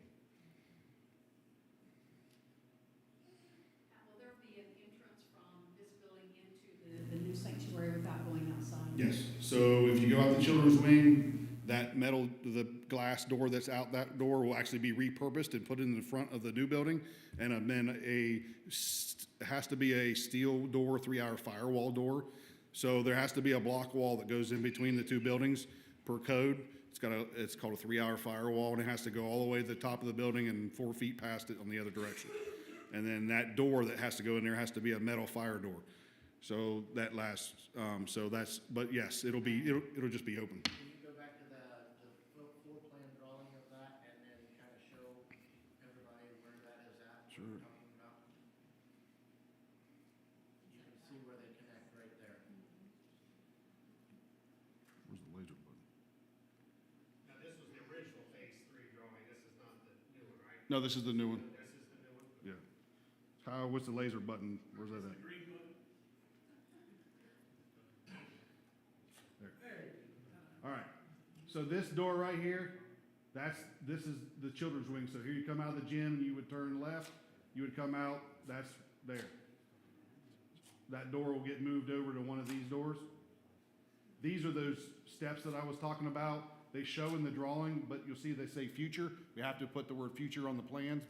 Will there be an entrance from this building into the new sanctuary without going outside? Yes. So if you go out the children's wing, that the glass door that's out that door will actually be repurposed and put in the front of the new building. And then it has to be a steel door, 3-hour firewall door. So there has to be a block wall that goes in between the two buildings per code. It's called a 3-hour firewall, and it has to go all the way to the top of the building and 4 feet past it on the other direction. And then that door that has to go in there has to be a metal fire door. So that lasts, but yes, it'll just be open. Can you go back to the floor plan drawing of that and then kind of show everybody where that is at? What we're talking about? You can see where they connect right there. Where's the laser button? Now, this was the original phase 3 drawing, this is not the new one, right? No, this is the new one. This is the new one? Yeah. Kyle, what's the laser button? Where's that at? Green button. There. All right. So this door right here, this is the children's wing. So here you come out of the gym, you would turn left, you would come out, that's there. That door will get moved over to one of these doors. These are those steps that I was talking about. They show in the drawing, but you'll see they say future. We have to put the word future on the plans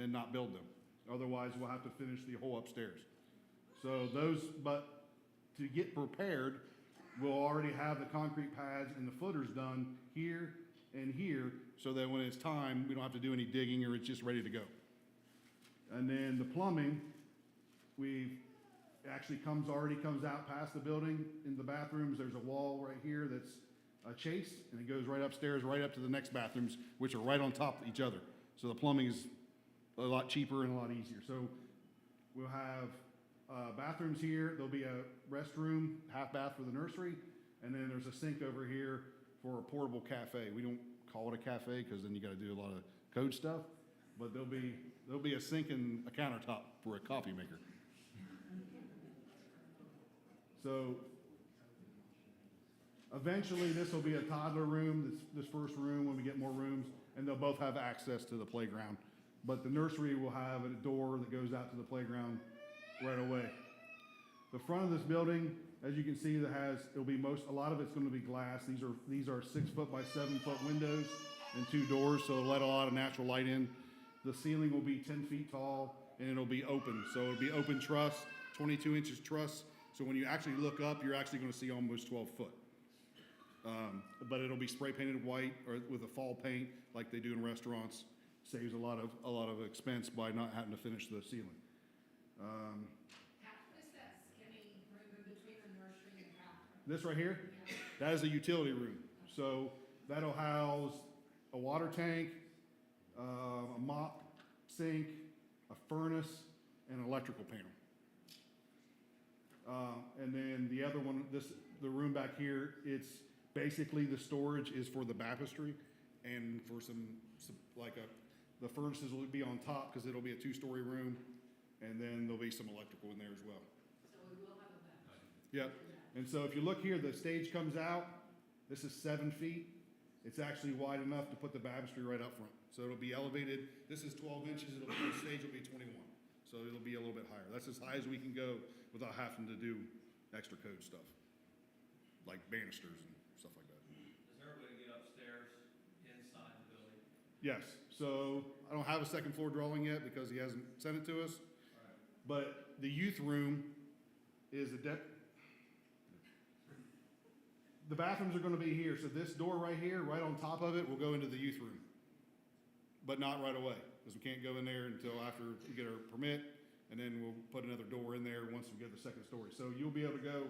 and not build them. Otherwise, we'll have to finish the whole upstairs. So but to get prepared, we'll already have the concrete pads and the footers done here and here, so that when it's time, we don't have to do any digging, or it's just ready to go. And then the plumbing, already comes out past the building. In the bathrooms, there's a wall right here that's a chase, and it goes right upstairs, right up to the next bathrooms, which are right on top of each other. So the plumbing is a lot cheaper and a lot easier. So we'll have bathrooms here. There'll be a restroom, half bath for the nursery, and then there's a sink over here for a portable cafe. We don't call it a cafe because then you got to do a lot of code stuff. but there'll be a sink and a countertop for a coffee maker. So eventually, this will be a toddler room, this first room, when we get more rooms, and they'll both have access to the playground. But the nursery will have a door that goes out to the playground right away. The front of this building, as you can see, it'll be a lot of it's gonna be glass. These are 6 foot by 7 foot windows and 2 doors, so it'll let a lot of natural light in. The ceiling will be 10 feet tall, and it'll be open. So it'll be open truss, 22 inches truss. So when you actually look up, you're actually gonna see almost 12 foot. But it'll be spray painted white or with a fall paint like they do in restaurants. Saves a lot of expense by not having to finish the ceiling. How is that skinny room in between the nursery and the bathroom? This right here, that is a utility room. So that'll house a water tank, a mop sink, a furnace, and an electrical panel. And then the other one, the room back here, it's basically the storage is for the baptistry and for the furnaces will be on top because it'll be a 2-story room, and then there'll be some electrical in there as well. So we will have a bath. Yep. And so if you look here, the stage comes out. This is 7 feet. It's actually wide enough to put the baptistry right up front. So it'll be elevated. This is 12 inches. The stage will be 21. So it'll be a little bit higher. That's as high as we can go without having to do extra code stuff, like banisters and stuff like that. Does everybody get upstairs inside the building? Yes. So I don't have a second floor dwelling yet because he hasn't sent it to us. Right. But the youth room is the bathrooms are going to be here. So this door right here, right on top of it, will go into the youth room. But not right away, because we can't go in there until after we get our permit, and then we'll put another door in there once we get the second story. So you'll be able to go,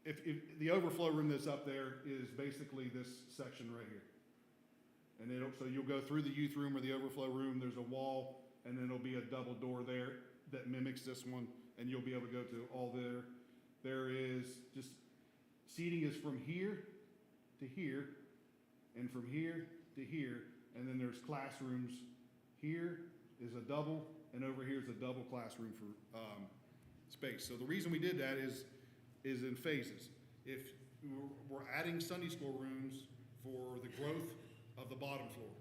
if the overflow room that's up there is basically this section right here. And so you'll go through the youth room or the overflow room, there's a wall, and then there'll be a double door there that mimics this one, and you'll be able to go to all there. There is just, seating is from here to here, and from here to here, and then there's classrooms. Here is a double, and over here is a double classroom for space. So the reason we did that is in phases. If we're adding Sunday school rooms for the growth of the bottom floor,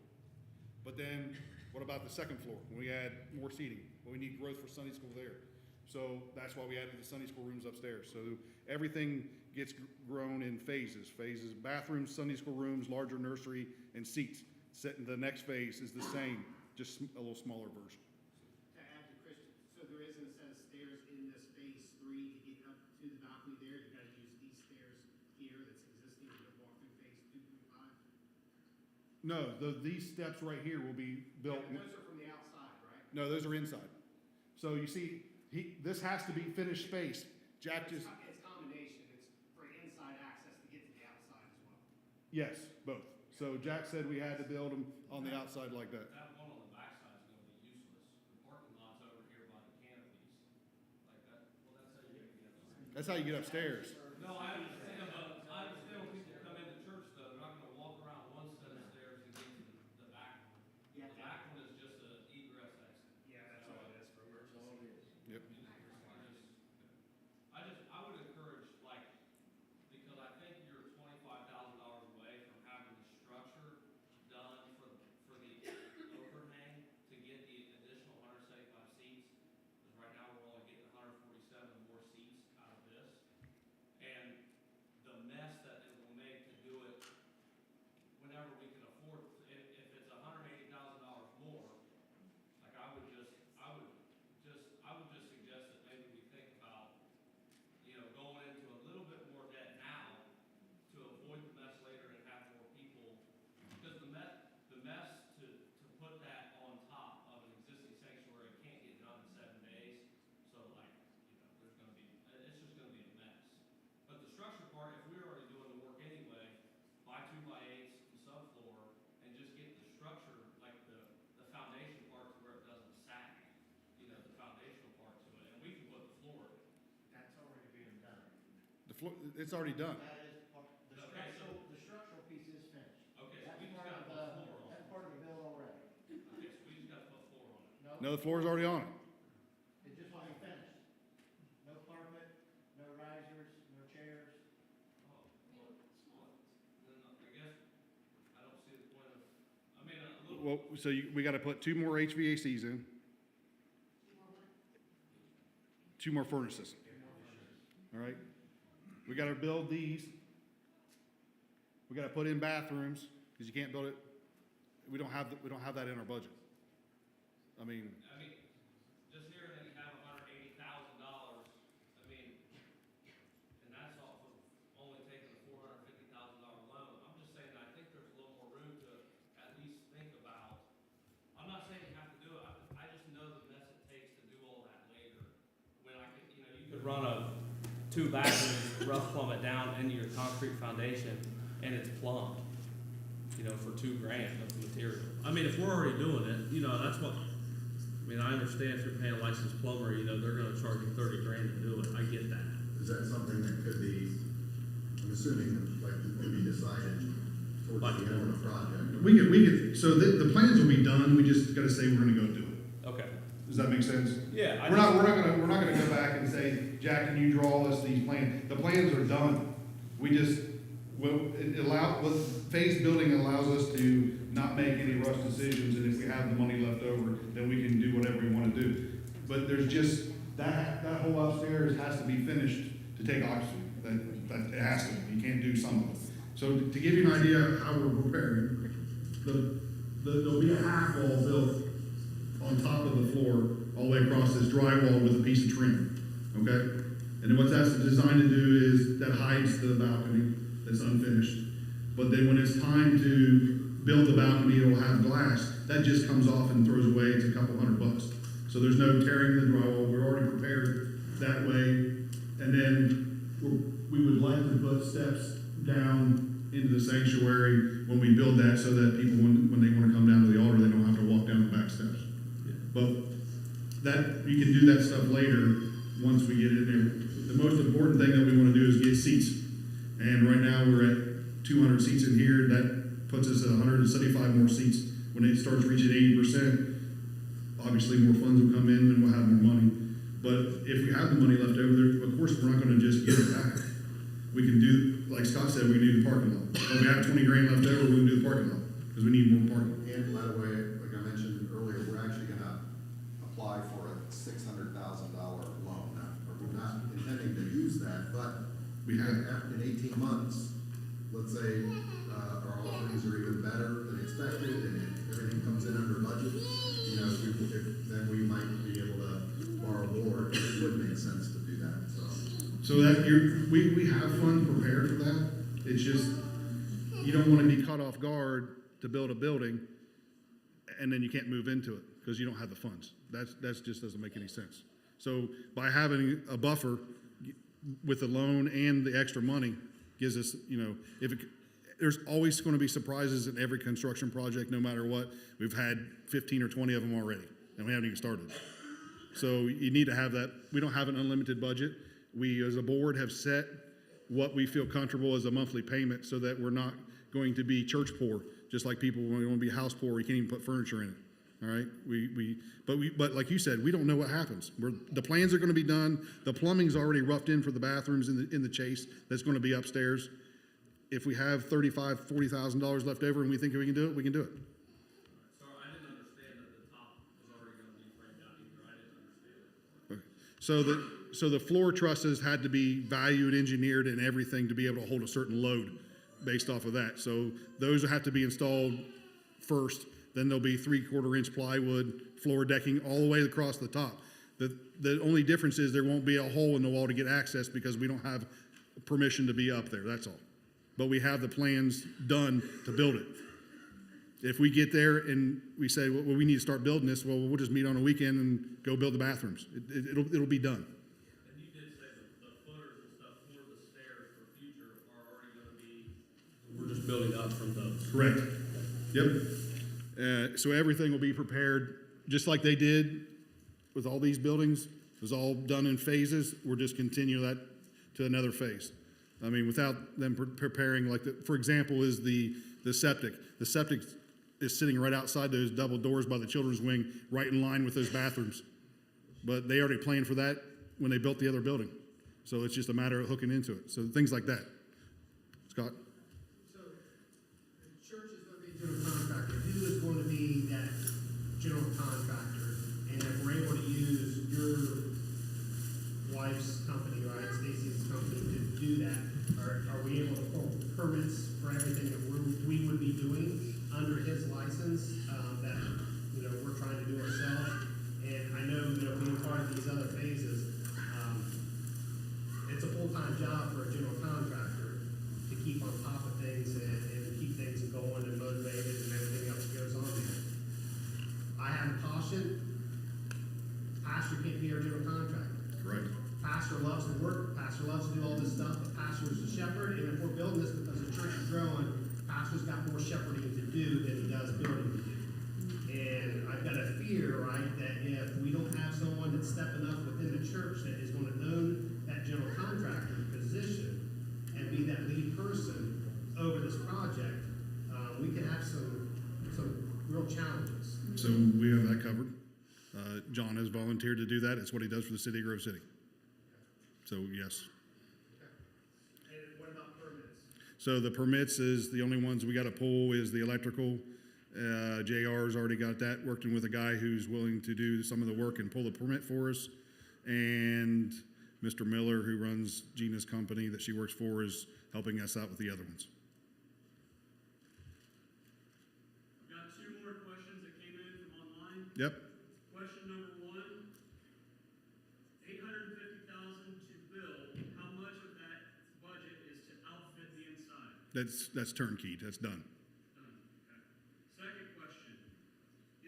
but then what about the second floor? When we add more seating, well, we need growth for Sunday school there. So that's why we added the Sunday school rooms upstairs. So everything gets grown in phases. Bathrooms, Sunday school rooms, larger nursery, and seats. The next phase is the same, just a little smaller version. To add to Christian, so there isn't a set of stairs in this phase 3 to get up to the balcony there? You gotta use these stairs here that's existing to walk through phase 2.5? No, these steps right here will be built. Yeah, those are from the outside, right? No, those are inside. So you see, this has to be finished space. Jack just, It's combination, it's for inside access to get to the outside as well. yes, both. So Jack said we had to build them on the outside like that. That one on the backside is gonna be useless. The parking lot's over here by the canopies, like that. Well, that's how you get upstairs. That's how you get upstairs. No, I understand, but I understand when people come into church though, they're not gonna walk around one set of stairs and get to the back one. Yeah. The back one is just a egress exit. Yeah, that's all it is for emergency. Yep. I would encourage, like, because I think you're $25,000 away from having the structure done for the overhang to get the additional 175 seats. Because right now we're only getting 147 more seats out of this. And the mess that it will make to do it whenever we can afford, if it's $180,000 more, like I would just suggest that maybe we think about, going into a little bit more debt now to avoid the mess later and have more people. Because the mess to put that on top of an existing sanctuary can't get done in 7 days. So it's just gonna be a mess. But the structure part, if we're already doing the work anyway, buy 2x8s from subfloor and just get the structure, like the foundation part to where it doesn't sag, the foundational part to it, and we can put the floor. That's already being done. The floor, it's already done. That is, Okay, so- the structural piece is finished. Okay, so That's we just part gotta of put the floor on. That's part of the bill already. Okay, so we No, the floor's already on it. It just wasn't finished. No carpet, no risers, no chairs. Oh, well, then I guess I don't see the point of, I mean, a little. Well, so we gotta put 2 more HVACs in. 2 more furnaces. All right? We gotta build these. We gotta put in bathrooms, because you can't build it, we don't have that in our budget. I mean, Just hearing that you have $180,000, I mean, and that's off of only taking a $450,000 loan. I'm just saying, I think there's a little more room to at least think about. I'm not saying you have to do it, I just know the mess it takes to do all that later. When I could, you could run a 2 bathrooms, rough plumb it down into your concrete foundation, and it's plumbed, for $2,000 of material. I mean, if we're already doing it, that's what, I understand if you're paying a licensed plumber, they're gonna charge you $30,000 to do it, I get that. Is that something that could be, I'm assuming, like, could be decided towards the end of the project? we could, so the plans will be done, we just gotta say we're gonna go do it. Okay. Does that make sense? Yeah. We're not gonna go back and say, Jack, can you draw us these plans? The plans are done. We just, phase building allows us to not make any rush decisions, and if we have the money left over, then we can do whatever we wanna do. But there's just, that whole upstairs has to be finished to take occupancy. That it has to, you can't do some of it. So to give you an idea of how we're preparing, there'll be a half wall built on top of the floor, all the way across this drywall with a piece of trim, okay? And then what that's designed to do is, that hides the balcony that's unfinished. But then when it's time to build the balcony, it'll have glass, that just comes off and throws away, it's a couple $100. So there's no tearing the drywall, we're already prepared that way. And then we would like to put steps down into the sanctuary when we build that, so that people, when they wanna come down to the altar, they don't have to walk down the back steps. But that, you can do that stuff later, once we get in there. The most important thing that we wanna do is get seats. And right now, we're at 200 seats in here, that puts us at 175 more seats. When it starts reaching 80%, obviously more funds will come in and we'll have more money. But if we have the money left over there, of course, we're not gonna just give it back. We can do, like Scott said, we can do the parking lot. If we have $20,000 left over, we can do the parking lot, because we need more parking. And by the way, like I mentioned earlier, we're actually gonna apply for a $600,000 loan. We're not intending to use that, but We have. in 18 months, let's say, our offerings are even better than expected, and if everything comes in under budget, then we might be able to borrow more. It would make sense to do that, So that we have funds prepared for that. It's just, you don't wanna be caught off guard to build a building and then you can't move into it because you don't have the funds. That's just doesn't make any sense. So by having a buffer with the loan and the extra money gives us, there's always gonna be surprises in every construction project, no matter what. We've had 15 or 20 of them already and we haven't even started. So you need to have that. We don't have an unlimited budget. We, as a board, have set what we feel comfortable as a monthly payment so that we're not going to be church poor, just like people, when we want to be house poor, we can't even put furniture in it. All right? But like you said, we don't know what happens. The plans are going to be done. The plumbing's already roughed in for the bathrooms in the Chase that's going to be upstairs. If we have $35,000, $40,000 left over and we think we can do it, we can do it. So I didn't understand that the top was already gonna be framed out either, I didn't understand it. So the floor trusses had to be valued, engineered, and everything to be able to hold a certain load based off of that. So those have to be installed first. Then there'll be 3/4 inch plywood, floor decking all the way across the top. The only difference is there won't be a hole in the wall to get access because we don't have permission to be up there, that's all. But we have the plans done to build it. If we get there and we say, well, we need to start building this, well, we'll just meet on a weekend and go build the bathrooms. It'll be done. And you did say that the footers and stuff for the stairs for future are already gonna be, we're just building up from those. Correct. Yep. So everything will be prepared, just like they did with all these buildings. It was all done in phases. We're just continuing that to another phase. I mean, without them preparing, like, for example, is the septic. The septic is sitting right outside those double doors by the children's wing, right in line with those bathrooms. But they already planned for that when they built the other building. So it's just a matter of hooking into it. So things like that. Scott? So, the church is gonna be a general contractor, who is going to be that general contractor? And if we're able to use your wife's company, right, Stacy's company, to do that, are we able to pull permits for everything that we would be doing under his license, that, you know, we're trying to do ourselves? And I know, you know, being part of these other phases, it's a full-time job for a general contractor to keep on top of things and keep things going and motivated and everything else that goes on there. I have a caution, pastor can't be our general contractor. Correct. Pastor loves to work, pastor loves to do all this stuff, but pastor is the shepherd, and if we're building this because the church is growing, pastor's got more shepherding to do than he does building to do. And I've got a fear, right, that if we don't have someone that's stepping up within the church that is gonna own that general contractor position and be that lead person over this project, we could have some real challenges. So we have that covered. John has volunteered to do that. It's what he does for the city of Grove City. So yes. And what about permits? So the permits is the only ones we got to pull is the electrical. JR's already got that, working with a guy who's willing to do some of the work and pull the permit for us. And Mr. Miller, who runs Gina's company that she works for, is helping us out with the other ones. I've got two more questions that came in from online. Yep. Question number one, $850,000 to build. How much of that budget is to outfit the inside? That's turnkey. That's done. Done. Okay. Second question,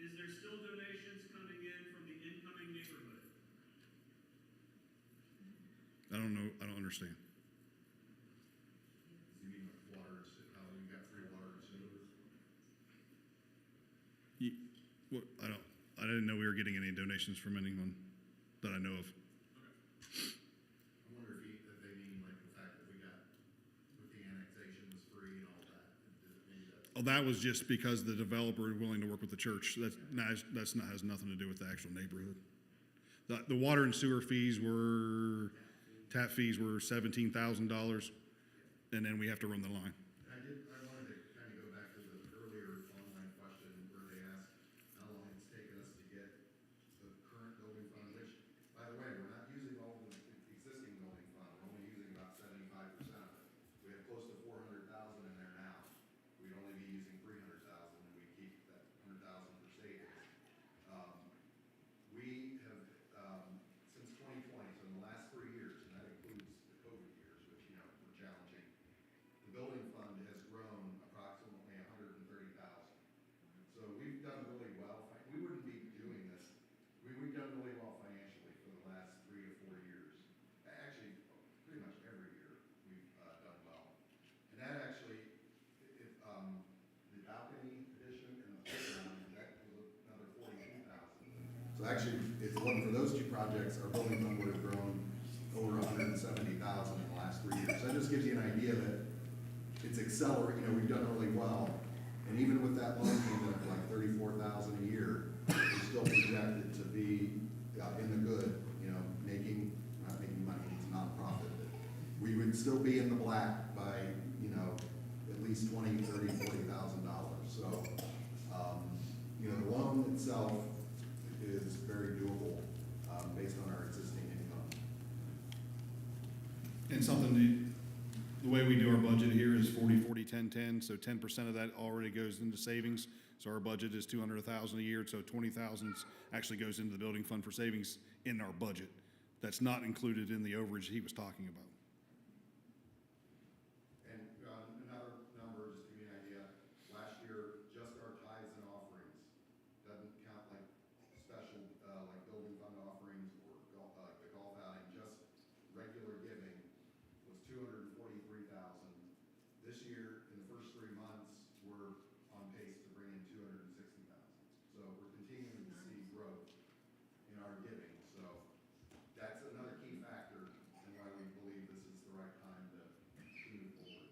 is there still donations coming in from the incoming neighborhood? I don't know. I don't understand. You mean water, how you got free water and sewer? I didn't know we were getting any donations from anyone that I know of. I wonder if they mean like the fact that we got, with the annexation was free and all that. Maybe that's. Oh, that was just because the developer is willing to work with the church. That's not has nothing to do with the actual neighborhood. The water and sewer fees were, tap fees were $17,000, and then we have to run the line. I wanted to kind of go back to the earlier online question where they asked how long it's taken us to get the current building fund, which, by the way, we're not using all the existing building fund. We're only using about 75% of it. We have close to 400,000 in there now. We'd only be using 300,000, and we keep that 100,000 for savings. We have, since 2020, so in the last 3 years, and that includes the COVID years, which, you know, were challenging, the building fund has grown approximately 130,000. So we've done really well. We wouldn't be doing this. We've done really well financially for the last 3 to 4 years. Actually, pretty much every year we've done well. And that actually, the balcony addition and the playground, that was another 42,000. So actually, if it wasn't for those two projects, our building fund would have grown over 170,000 in the last 3 years. So that just gives you an idea that it's accelerating. You know, we've done really well. And even with that loan payment of like 34,000 a year, we're still projected to be in the good. You know, not making money. It's not profit. We would still be in the black by, you know, at least $20,000, $30,000, $40,000. So, you know, the loan itself is very doable based on our existing income. And something the way we do our budget here is 40-40-10-10. So 10% of that already goes into savings. So our budget is $200,000 a year. So 20,000 actually goes into the building fund for savings in our budget. That's not included in the overage he was talking about. And another number, just to give you an idea, last year, just our tithes and offerings, doesn't count like special, like building fund offerings or the golf outing, just regular giving was 243,000. This year, in the first 3 months, we're on pace to bring in 260,000. So we're continuing to see growth in our giving. So that's another key factor in why we believe this is the right time to move forward.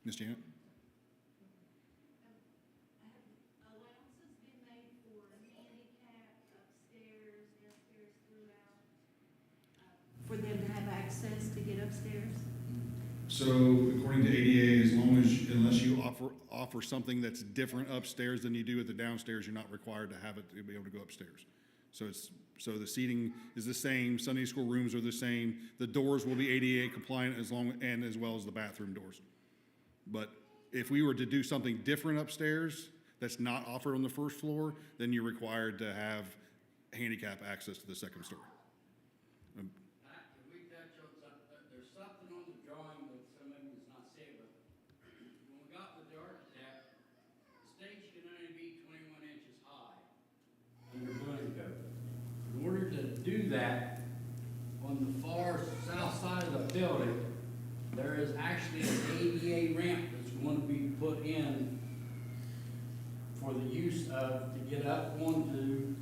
Ms. Janet? upstairs? So according to ADA, unless you offer something that's different upstairs than you do at the downstairs, you're not required to have it to be able to go upstairs. So the seating is the same, Sunday school rooms are the same, the doors will be ADA compliant as well as the bathroom doors. But if we were to do something different upstairs that's not offered on the first floor, then you're required to have handicap access to the second story. Can we touch on something? There's something on the drawing that some of them is not saying, but when we got with the architect, the stage can only be 21 inches high under building code. In order to do that, on the far south side of the building, there is actually an ADA ramp that's going to be put in for the use of, to get up onto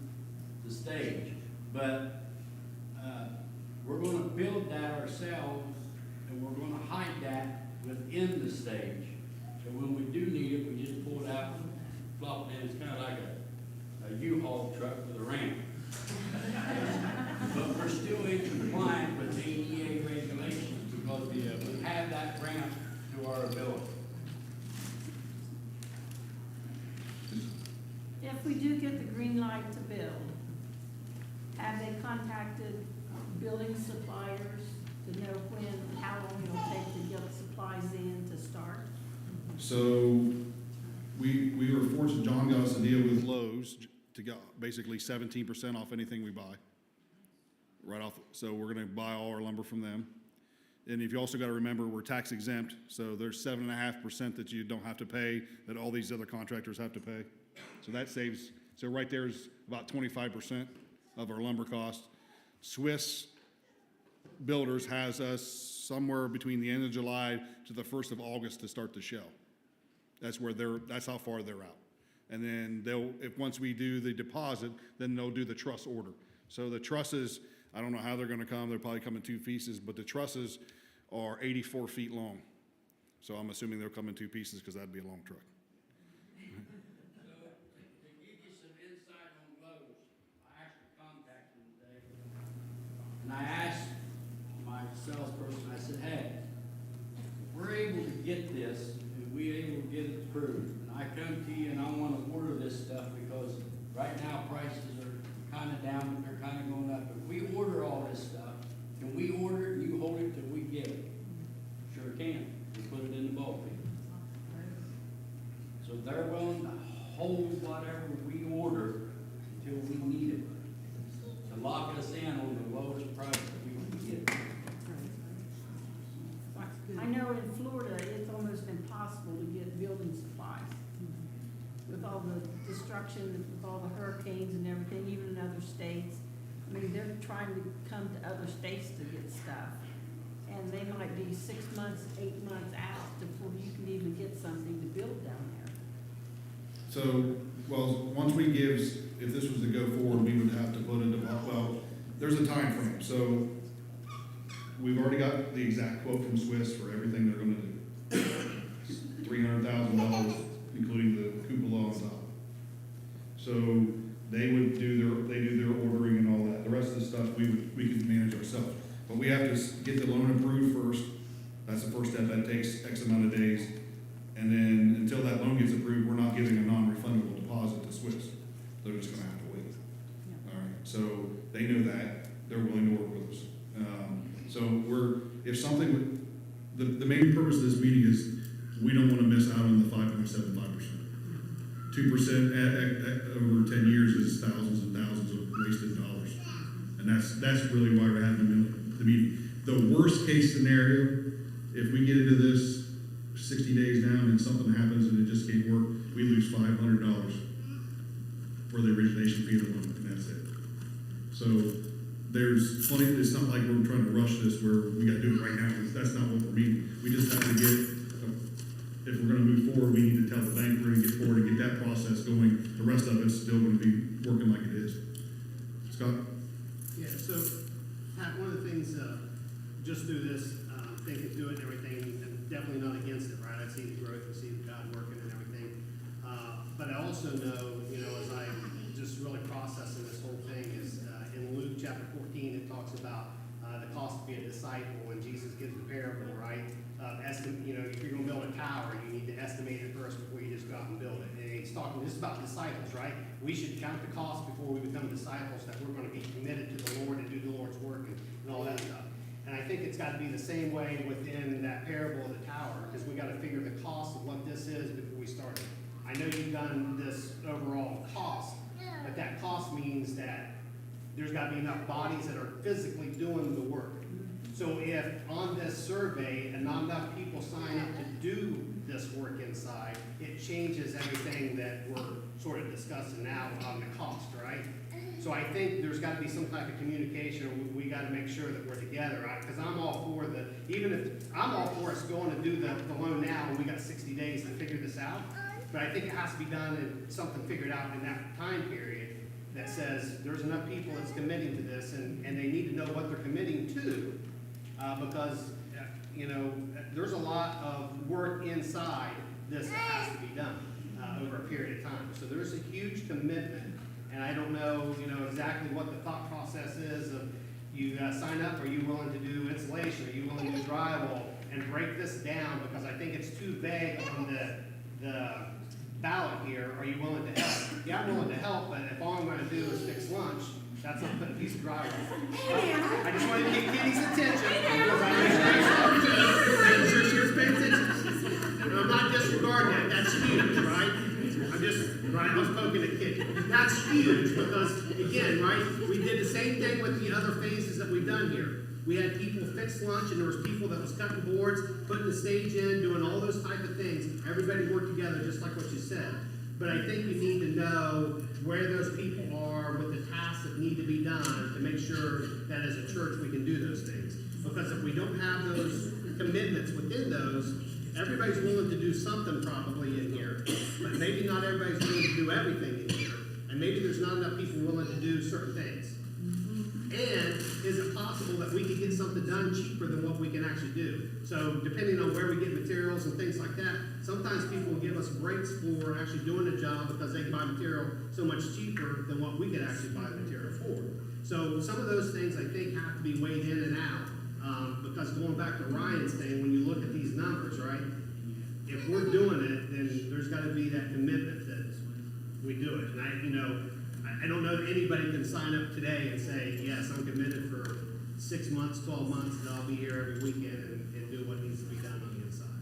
the stage. But we're going to build that ourselves, and we're going to hide that within the stage. So when we do need it, we just pull it out, flop it in. It's kind of like a U-Haul truck with a ramp. But we're still in compliance with ADA regulations because we have that ramp to our ability. If we do get the green light to build, have they contacted building suppliers to know how long it'll take to get supplies in to start? So we were fortunate, John got us a deal with Lowe's to get basically 17% off anything we buy. Right off, so we're gonna buy all our lumber from them. And if you also gotta remember, we're tax exempt, so there's 7.5% that you don't have to pay, that all these other contractors have to pay. So that saves, so right there's about 25% of our lumber cost. Swiss Builders has us somewhere between the end of July to the 1st of August to start the show. That's how far they're out. And then once we do the deposit, then they'll do the truss order. So the trusses, I don't know how they're gonna come, they'll probably come in 2 pieces, but the trusses are 84 feet long. So I'm assuming they'll come in 2 pieces because that'd be a long truck. So, to give you some insight on Lowe's, I actually contacted them today, and I asked my salesperson, I said, hey, if we're able to get this, and we're able to get it approved, and I come to you and I want to order this stuff because right now prices are kind of down, but they're kind of going up. If we order all this stuff, can we order it and you hold it till we get it? Sure can. We put it in the bulk. So they're willing to hold whatever we order until we need it, to lock us in on the lowest price that we can get. I know in Florida, it's almost impossible to get building supplies. With all the destruction, with all the hurricanes and everything, even in other states. I mean, they're trying to come to other states to get stuff. And they might be 6 months, 8 months out before you can even get something to build down there. So, well, once we give, if this was to go forward, we would have to put into, well, there's a time frame. So we've already got the exact quote from Swiss for everything they're gonna do. $300,000, including the cupola on top. So they do their ordering and all that. The rest of the stuff we can manage ourselves. But we have to get the loan approved first. That's the first step. That takes X amount of days. And then until that loan gets approved, we're not giving a non-refundable deposit to Swiss. They're just gonna have to wait. All right, so they know that. They're willing to work with us. The main purpose of this meeting is we don't want to miss out on the 5.75%. 2% over 10 years is thousands and thousands of wasted dollars. And that's really why we're having the meeting. The worst case scenario, if we get into this 60 days down and something happens and it just can't work, we lose $500 for the origination fee of the loan, and that's it. So there's plenty, it's not like we're trying to rush this where we gotta do it right now. That's not what we're meaning. We just have to if we're gonna move forward, we need to tell the bank we're gonna get forward and get that process going. The rest of it's still gonna be working like it is. Scott? Yeah, so, Pat, one of the things, just through this, thinking through it and everything, and definitely not against it, right? I see the growth, I see God working and everything. But I also know, as I just really processing this whole thing is, in Luke chapter 14, it talks about the costs to be a disciple when Jesus gives the parable, right? If you're gonna build a tower, you need to estimate it first before you just go out and build it. And he's talking just about disciples, right? We should count the cost before we become disciples, that we're gonna be committed to the Lord and do the Lord's work and all that stuff. And I think it's gotta be the same way within that parable of the tower, because we gotta figure the cost of what this is before we start it. I know you've done this overall cost, but that cost means that there's gotta be enough bodies that are physically doing the work. So if on this survey and not enough people sign up to do this work inside, it changes everything that we're sort of discussing now on the cost, right? So I think there's gotta be some type of communication, we gotta make sure that we're together, right? Because I'm all for I'm all for us going to do the loan now, and we got 60 days to figure this out. But I think it has to be done and something figured out in that time period that says there's enough people that's committing to this, and they need to know what they're committing to, because, there's a lot of work inside this that has to be done over a period of time. So there's a huge commitment, and I don't know, exactly what the thought process is of you sign up, are you willing to do insulation, are you willing to do drywall, and break this down, because I think it's too vague on the ballot here, are you willing to help? Yeah, I'm willing to help, but if all I'm gonna do is fix lunch, that's not putting a piece of drywall. I just wanted to get Kitty's attention, because I making sure she was paying attention. And I'm not disregarding that, that's huge, right? I was poking at Kitty. That's huge, because, again, right, we did the same thing with the other phases that we've done here. We had people fix lunch, and there was people that was cutting boards, putting the stage in, doing all those type of things. Everybody worked together, just like what you said. But I think we need to know where those people are with the tasks that need to be done to make sure that as a church we can do those things. Because if we don't have those commitments within those, everybody's willing to do something probably in here, but maybe not everybody's willing to do everything in here. And maybe there's not enough people willing to do certain things. And is it possible that we could get something done cheaper than what we can actually do? So depending on where we get materials and things like that, sometimes people will give us breaks for actually doing a job because they can buy material so much cheaper than what we could actually buy the material for. So some of those things I think have to be weighed in and out. Because going back to Ryan's thing, when you look at these numbers, right? If we're doing it, then there's got to be that commitment that we do it. And I don't know that anybody can sign up today and say, yes, I'm committed for 6 months, 12 months, and I'll be here every weekend and do what needs to be done on the inside.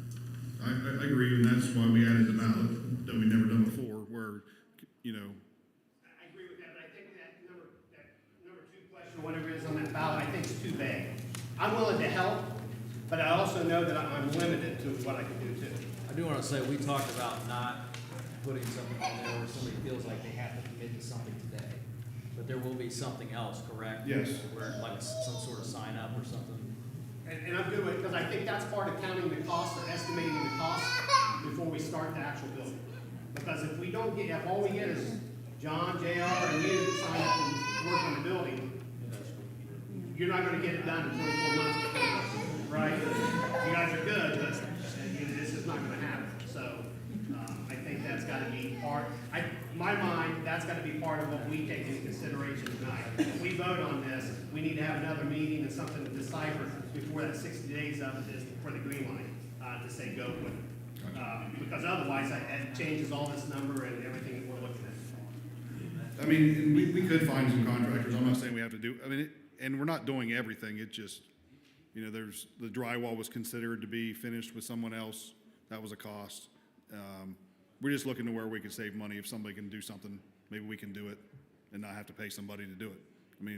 I agree, and that's why we added the ballot that we never done before, where, I agree with that, but I think that number 2 question, or whatever it is on that ballot, I think is too vague. I'm willing to help, but I also know that I'm limited to what I can do too. I do want to say, we talked about not putting something on there where somebody feels like they have to commit to something today. But there will be something else, correct? Yes. Where, like, some sort of sign up or something. And I'm good with it, because I think that's part of counting the cost or estimating the cost before we start the actual building. Because if we don't get, if all we get is John, JR, and you to sign up and work on the building, you're not gonna get it done in 24 months, right? You guys are good, but this is not gonna happen. So, I think that's gotta be part, my mind, that's gotta be part of what we take into consideration tonight. If we vote on this, we need to have another meeting and something to decipher before that 60 days up is for the green light, to say go with it. Because otherwise, it changes all this number and everything that we're looking at. I mean, we could find some contractors, I'm not saying we have to do, and we're not doing everything, it just, there's, the drywall was considered to be finished with someone else, that was a cost. We're just looking to where we can save money. If somebody can do something, maybe we can do it and not have to pay somebody to do it. Well,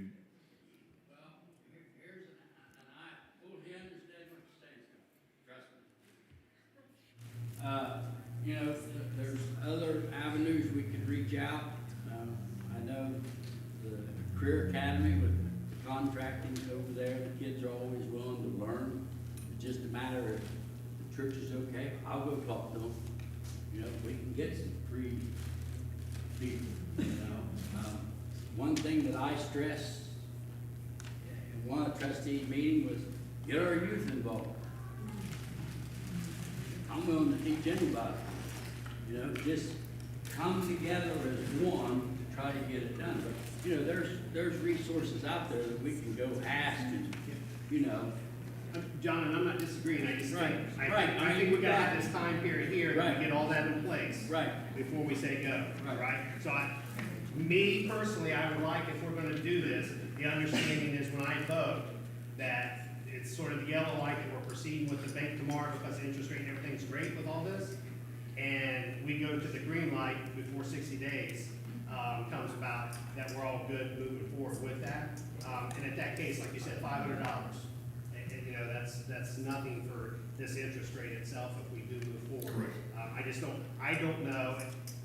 here's, and I fully understand what you're saying, Scott. Trust me. There's other avenues we could reach out. I know the Career Academy with the contracting over there, the kids are always willing to learn. It's just a matter of the church is okay, I'll go talk to them. We can get some free people, One thing that I stressed in one of the trustees' meeting was get our youth involved. I'm willing to teach anybody, just come together as one to try to get it done. But, there's resources out there that we can go ask and you know, John, and I'm not disagreeing, I just think, Right, I right, think, I I mean, think we gotta right. have this time period here, and Right. we get all that in place. Right. Before we say go, Right. right? So me personally, I would like, if we're gonna do this, the understanding is when I vote, that it's sort of the yellow light that we're proceeding with the bank tomorrow because the interest rate and everything's great with all this. And we go to the green light before 60 days comes about, that we're all good moving forward with that. And at that case, like you said, $500. And, you know, that's nothing for this interest rate itself if we do move forward. I don't know,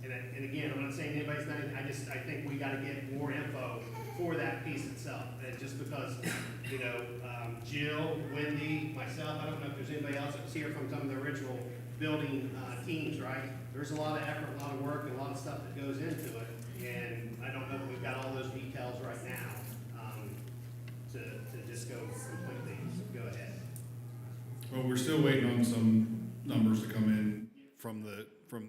and again, I'm not saying anybody's not, I think we gotta get more info for that piece itself. And just because, you know, Jill, Wendy, myself, I don't know if there's anybody else that was here from some of the original building teams, right? There's a lot of effort, a lot of work, and a lot of stuff that goes into it. And I don't know if we've got all those details right now to just go completely, go ahead. Well, we're still waiting on some numbers to come in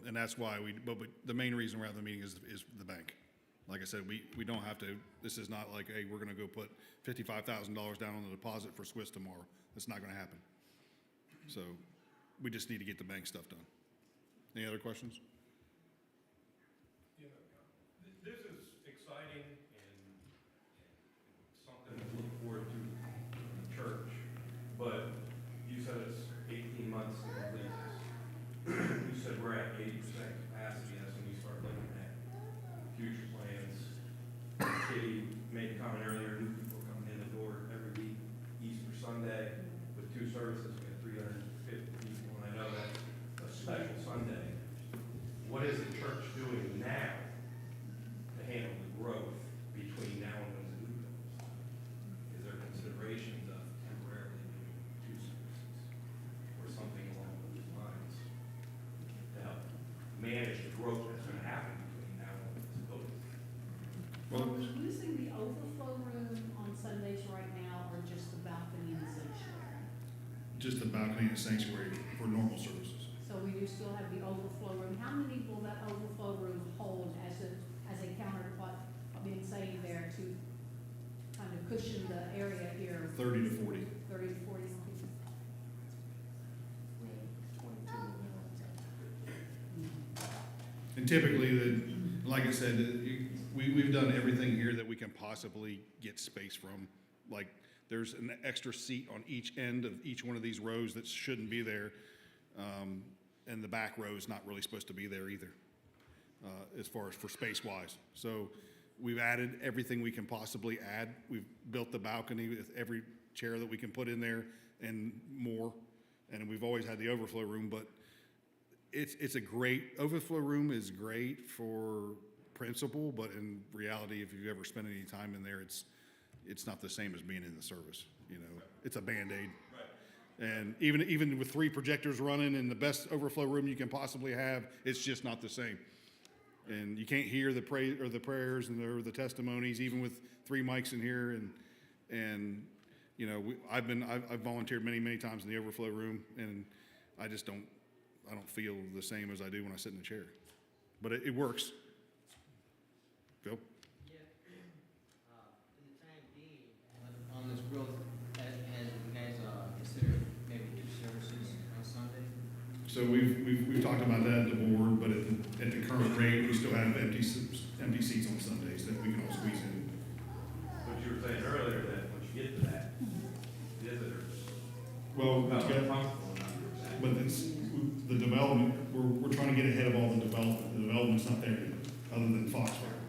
and that's why but the main reason we're having the meeting is the bank. Like I said, we don't have to, this is not like, hey, we're gonna go put $55,000 down on the deposit for Swiss tomorrow. That's not gonna happen. So, we just need to get the bank stuff done. Any other questions? You know, this is exciting and something to look forward to in the church, but you said it's 18 months to complete this. You said we're at 80% capacity, that's when you start looking at future plans. Katie made a comment earlier, new people coming in the door every week, Easter Sunday, with 2 services, we have 350 people, and I know that's a special Sunday. What is the church doing now to handle the growth between now and when the new building's done? Is there considerations of temporarily doing 2 services or something along those lines to help manage the growth that's gonna happen between now and when it's built? Are we using the overflow room on Sundays right now, or just the balcony and the sanctuary? Just the balcony and sanctuary for normal services. So we do still have the overflow room. How many will that overflow room hold as a counter to what I've been saying there to kind of cushion the area here? 30 to 40. 30 to 40 people. And typically, like I said, we've done everything here that we can possibly get space from. Like, there's an extra seat on each end of each one of these rows that shouldn't be there. And the back row is not really supposed to be there either, as far as for space-wise. So we've added everything we can possibly add. We've built the balcony with every chair that we can put in there and more. And we've always had the overflow room, but it's a great, overflow room is great for principle, but in reality, if you've ever spent any time in there, it's not the same as being in the service, you know? It's a Band-Aid. And even with 3 projectors running in the best overflow room you can possibly have, it's just not the same. And you can't hear the prayers or the testimonies, even with 3 mics in here. And you know, I've volunteered many times in the overflow room, and I don't feel the same as I do when I sit in the chair. But it works. Phil? Yeah. In the time being, on this growth, has you guys considered maybe 2 services on Sunday? So we've talked about that at the board, but at the current rate, we still have empty seats on Sundays that we can all squeeze in. But you were saying earlier that once you get to that, visitors. Well, Not it's got- comfortable enough with that. but it's, the development, we're trying to get ahead of all the development. The development's not there yet, other than Foxfire.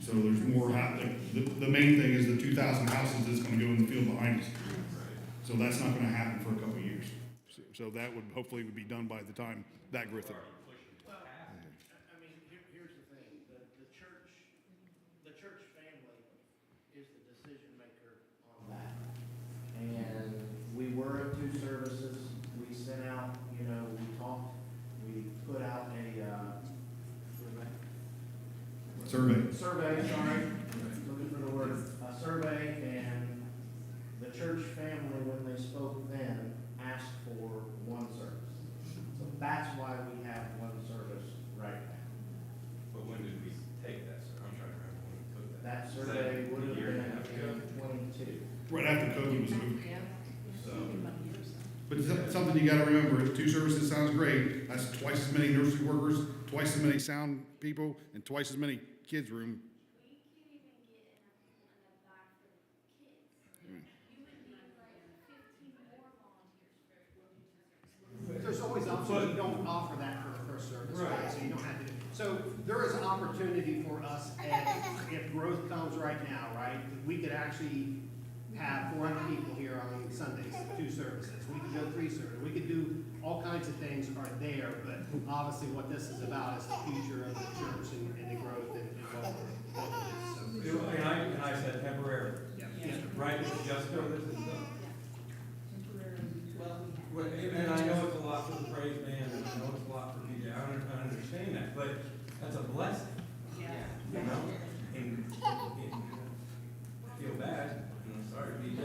So there's more, the main thing is the 2,000 houses that's gonna go in the field behind us. So that's not gonna happen for a couple of years. So that would hopefully be done by the time that Griffin. Well, I mean, here's the thing, the church family is the decision maker on that. And we were at 2 services, we sent out, you know, we talked, we put out a, survey, sorry, looking for the word, a survey, and the church family, when they spoke then, asked for 1 service. So that's why we have 1 service right now. But when did we take that, sir? I'm trying to remember when we took that. That Is survey a would have year and a been half ago? in 22. right after COVID was over. Yeah. So, but it's something you gotta remember, 2 services sounds great, that's twice as many nursery workers, twice as many sound people, and twice as many kids room. There's always options, you don't offer that for the first service, right? So you don't have to, so there is an opportunity for us, if growth comes right now, right? We could actually have 400 people here on Sundays, 2 services, we could go 3 services, we could do all kinds of things are there, but obviously what this is about is the future of the church and the growth and what it is. So- And I said temporary. Yeah. Right, it's just till this is done. And I know it's a lot for the praise band, and I know it's a lot for DJ, I understand that, but that's a blessing. Yeah. You know, and I feel bad, I'm sorry, DJ,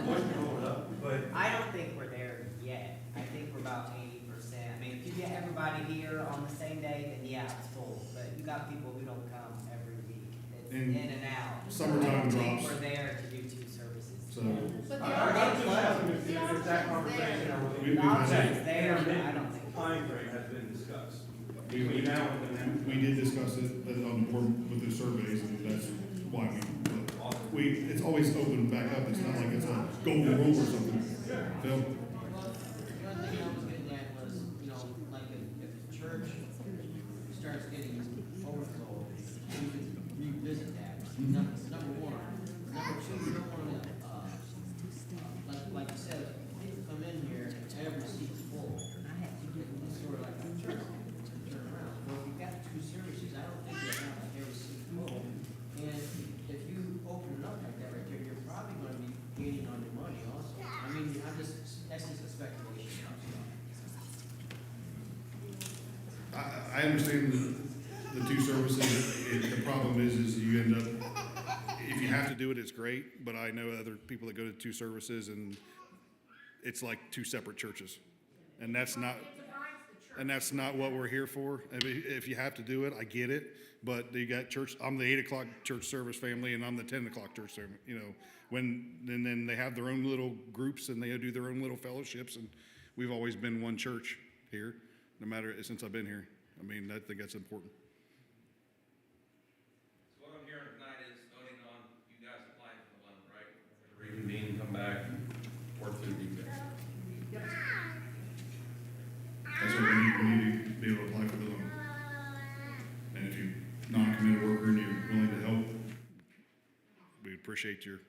voice can hold up, but. I don't think we're there yet. I think we're about 80%. I mean, if you get everybody here on the same day, then yeah, it's full. But you got people who don't come every week. It's And in and out. summertime I don't think drops. we're there to do 2 services. So, But the I'm just option's asking if that conversation there. or We- The option's there, but I don't think. time frame has been discussed. we Between now and then. we did discuss it on the board with the surveys, and that's why it's always open back up, it's not like it's a golden rule or something. Phil? Well, one thing I was getting at was, you know, like if the church starts getting overflow, we could revisit that. Number one. Number two, we don't wanna, like you said, people come in here and every seat is full. It's sort of like a church, turn around. Well, if you've got 2 services, I don't think you'll have like every seat full. And if you open it up like that right there, you're probably gonna be gaining on your money also. I mean, that's just a speculation. I understand the 2 services, the problem is you end up, if you have to do it, it's great, but I know other people that go to 2 services and it's like 2 separate churches. And that's not, what we're here for. I mean, if you have to do it, I get it, but you got church, I'm the 8 o'clock church service family and I'm the 10 o'clock church service, you know. And then they have their own little groups and they do their own little fellowships, and we've always been one church here, no matter, since I've been here. I mean, I think that's important. So what I'm hearing tonight is voting on you guys applying for the loan, right? Reconvene, come back, work through details. That's what we need to be able to apply for the loan. And if you're not a committed worker and you're willing to help, we appreciate your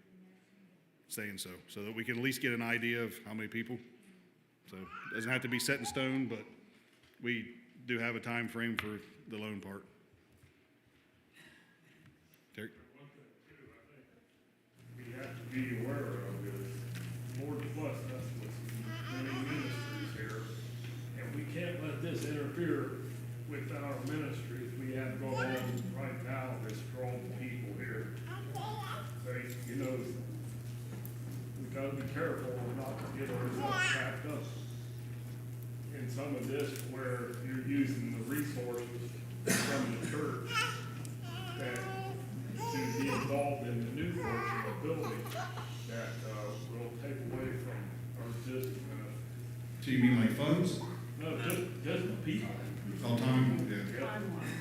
saying so that we can at least get an idea of how many people. So it doesn't have to be set in stone, but we do have a time frame for the loan part. Terry? One thing too, I think we have to be aware of is More Plus, that's what's many ministries here. And we can't let this interfere with our ministries. We have going on right now, this strong people here. They, you know, we gotta be careful not to get ourselves trapped up in some of this where you're using the resources from the church that to be involved in the new portion of the building that will take away from our existing, So you mean like funds? no, just the people. All time? Yeah. Yep. Timeline.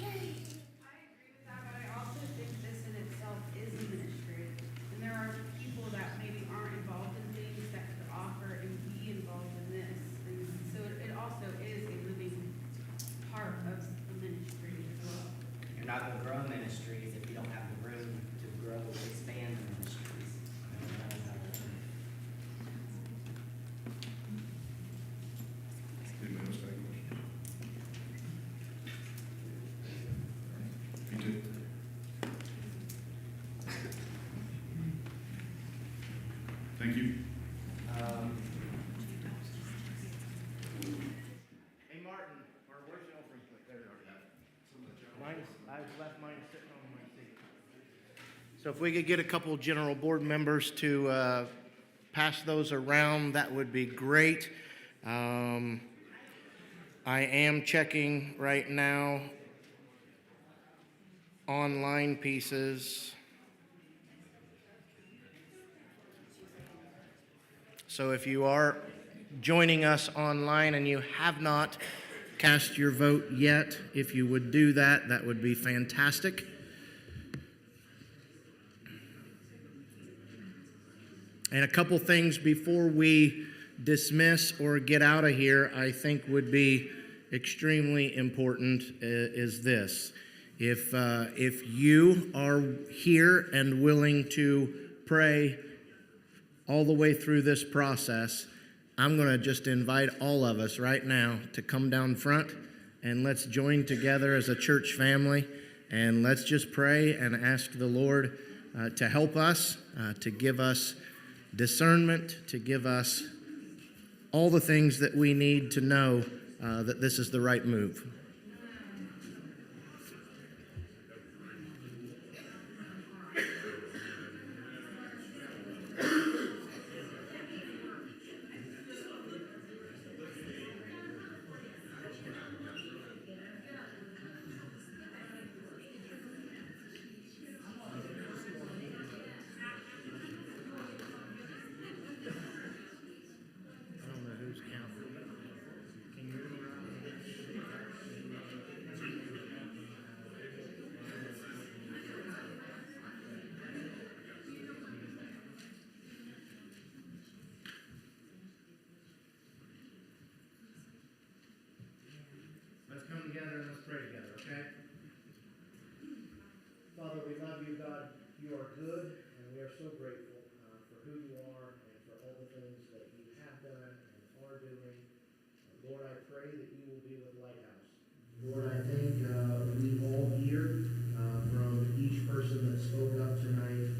I agree with that, but I also think this in itself is a ministry. And there are people that maybe aren't involved in things that could offer and be involved in this. And so it also is a living part of the ministry as well. You're not gonna grow ministries if you don't have the room to grow, expand the ministries. Anybody else got a question? You too. Thank you. Hey, Martin, or where's the offering plate? There, already have it. Mine's, I left mine sitting on my seat. So if we could get a couple general board members to pass those around, that would be great. I am checking right now online pieces. So if you are joining us online and you have not cast your vote yet, if you would do that, that would be fantastic. And a couple things before we dismiss or get out of here, I think would be extremely important is this. If you are here and willing to pray all the way through this process, I'm going to just invite all of us right now to come down front and let's join together as a church family and let's just pray and ask the Lord to help us, to give us discernment, to give us all the things that we need to know that this is the right move. Let's come together and let's pray together, okay? Father, we love you, God. You are good, and we are so grateful for who you are and for all the things that you have done and are doing. Lord, I pray that you will be with Lighthouse. Lord, I think we all hear from each person that spoke up tonight.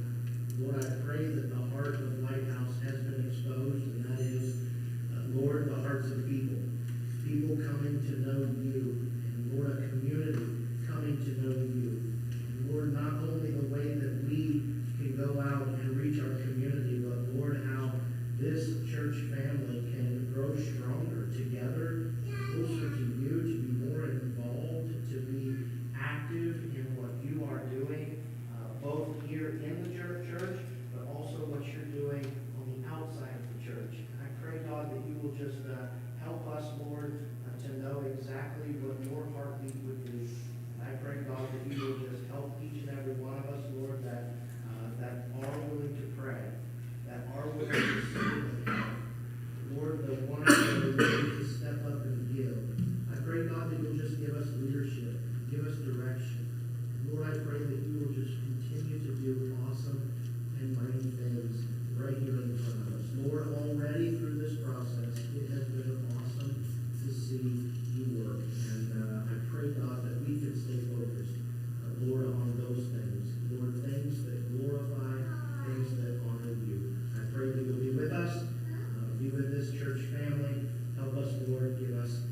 Lord, I pray that the heart of Lighthouse has been exposed, and that is, Lord, the hearts of people. People coming to know you, and Lord, a community coming to know you. And Lord, not only the way that we can go out and reach our community, but Lord, how this church family can grow stronger together, closer to you, to be more involved, to be active in what you are doing, both here in the church, but also what you're doing on the outside of the church. And I pray, God, that you will just help us, Lord, to know exactly what your heartbeat would be. And I pray, God, that you will just help each and every one of us, Lord, that are willing to pray, that are willing to serve, Lord, the ones that are willing to step up and give. I pray, God, that you'll just give us leadership, give us direction. Lord, I pray that you will just continue to do awesome and mighty things right here in front of us. Lord, already through this process, it has been awesome to see you work. And I pray, God, that we can stay focused, Lord, on those things. Lord, things that glorify, things that honor you. I pray that you'll be with us, be with this church family. Help us, Lord, give us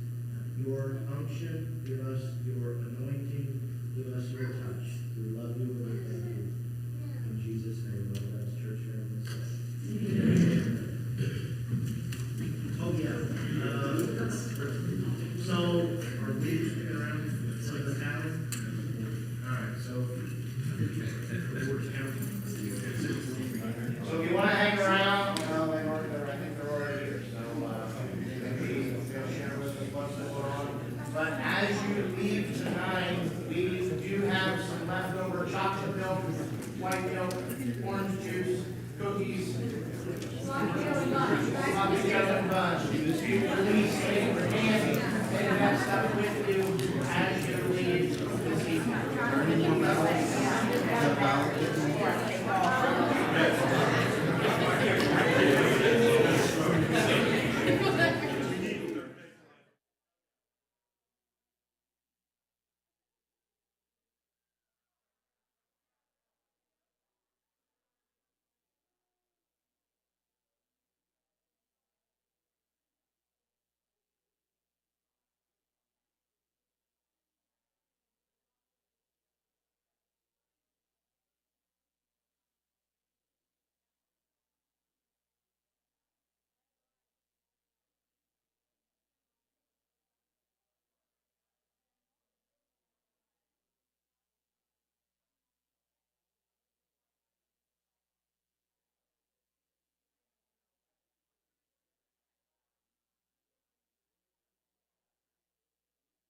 your unction, give us your anointing, give us your touch. We love you and we thank you. In Jesus' name, Lord, that's church family said. Oh, yeah. So, are we sticking around for the tally? All right, so, so if you want to hang around, I think they're already here, so maybe they'll share with us what's going on. But as you leave tonight, we do have some leftover chocolate milk, white milk, orange juice, cookies, sloppy Joe bunch. Please stay for candy and have stuff with you as you leave this evening.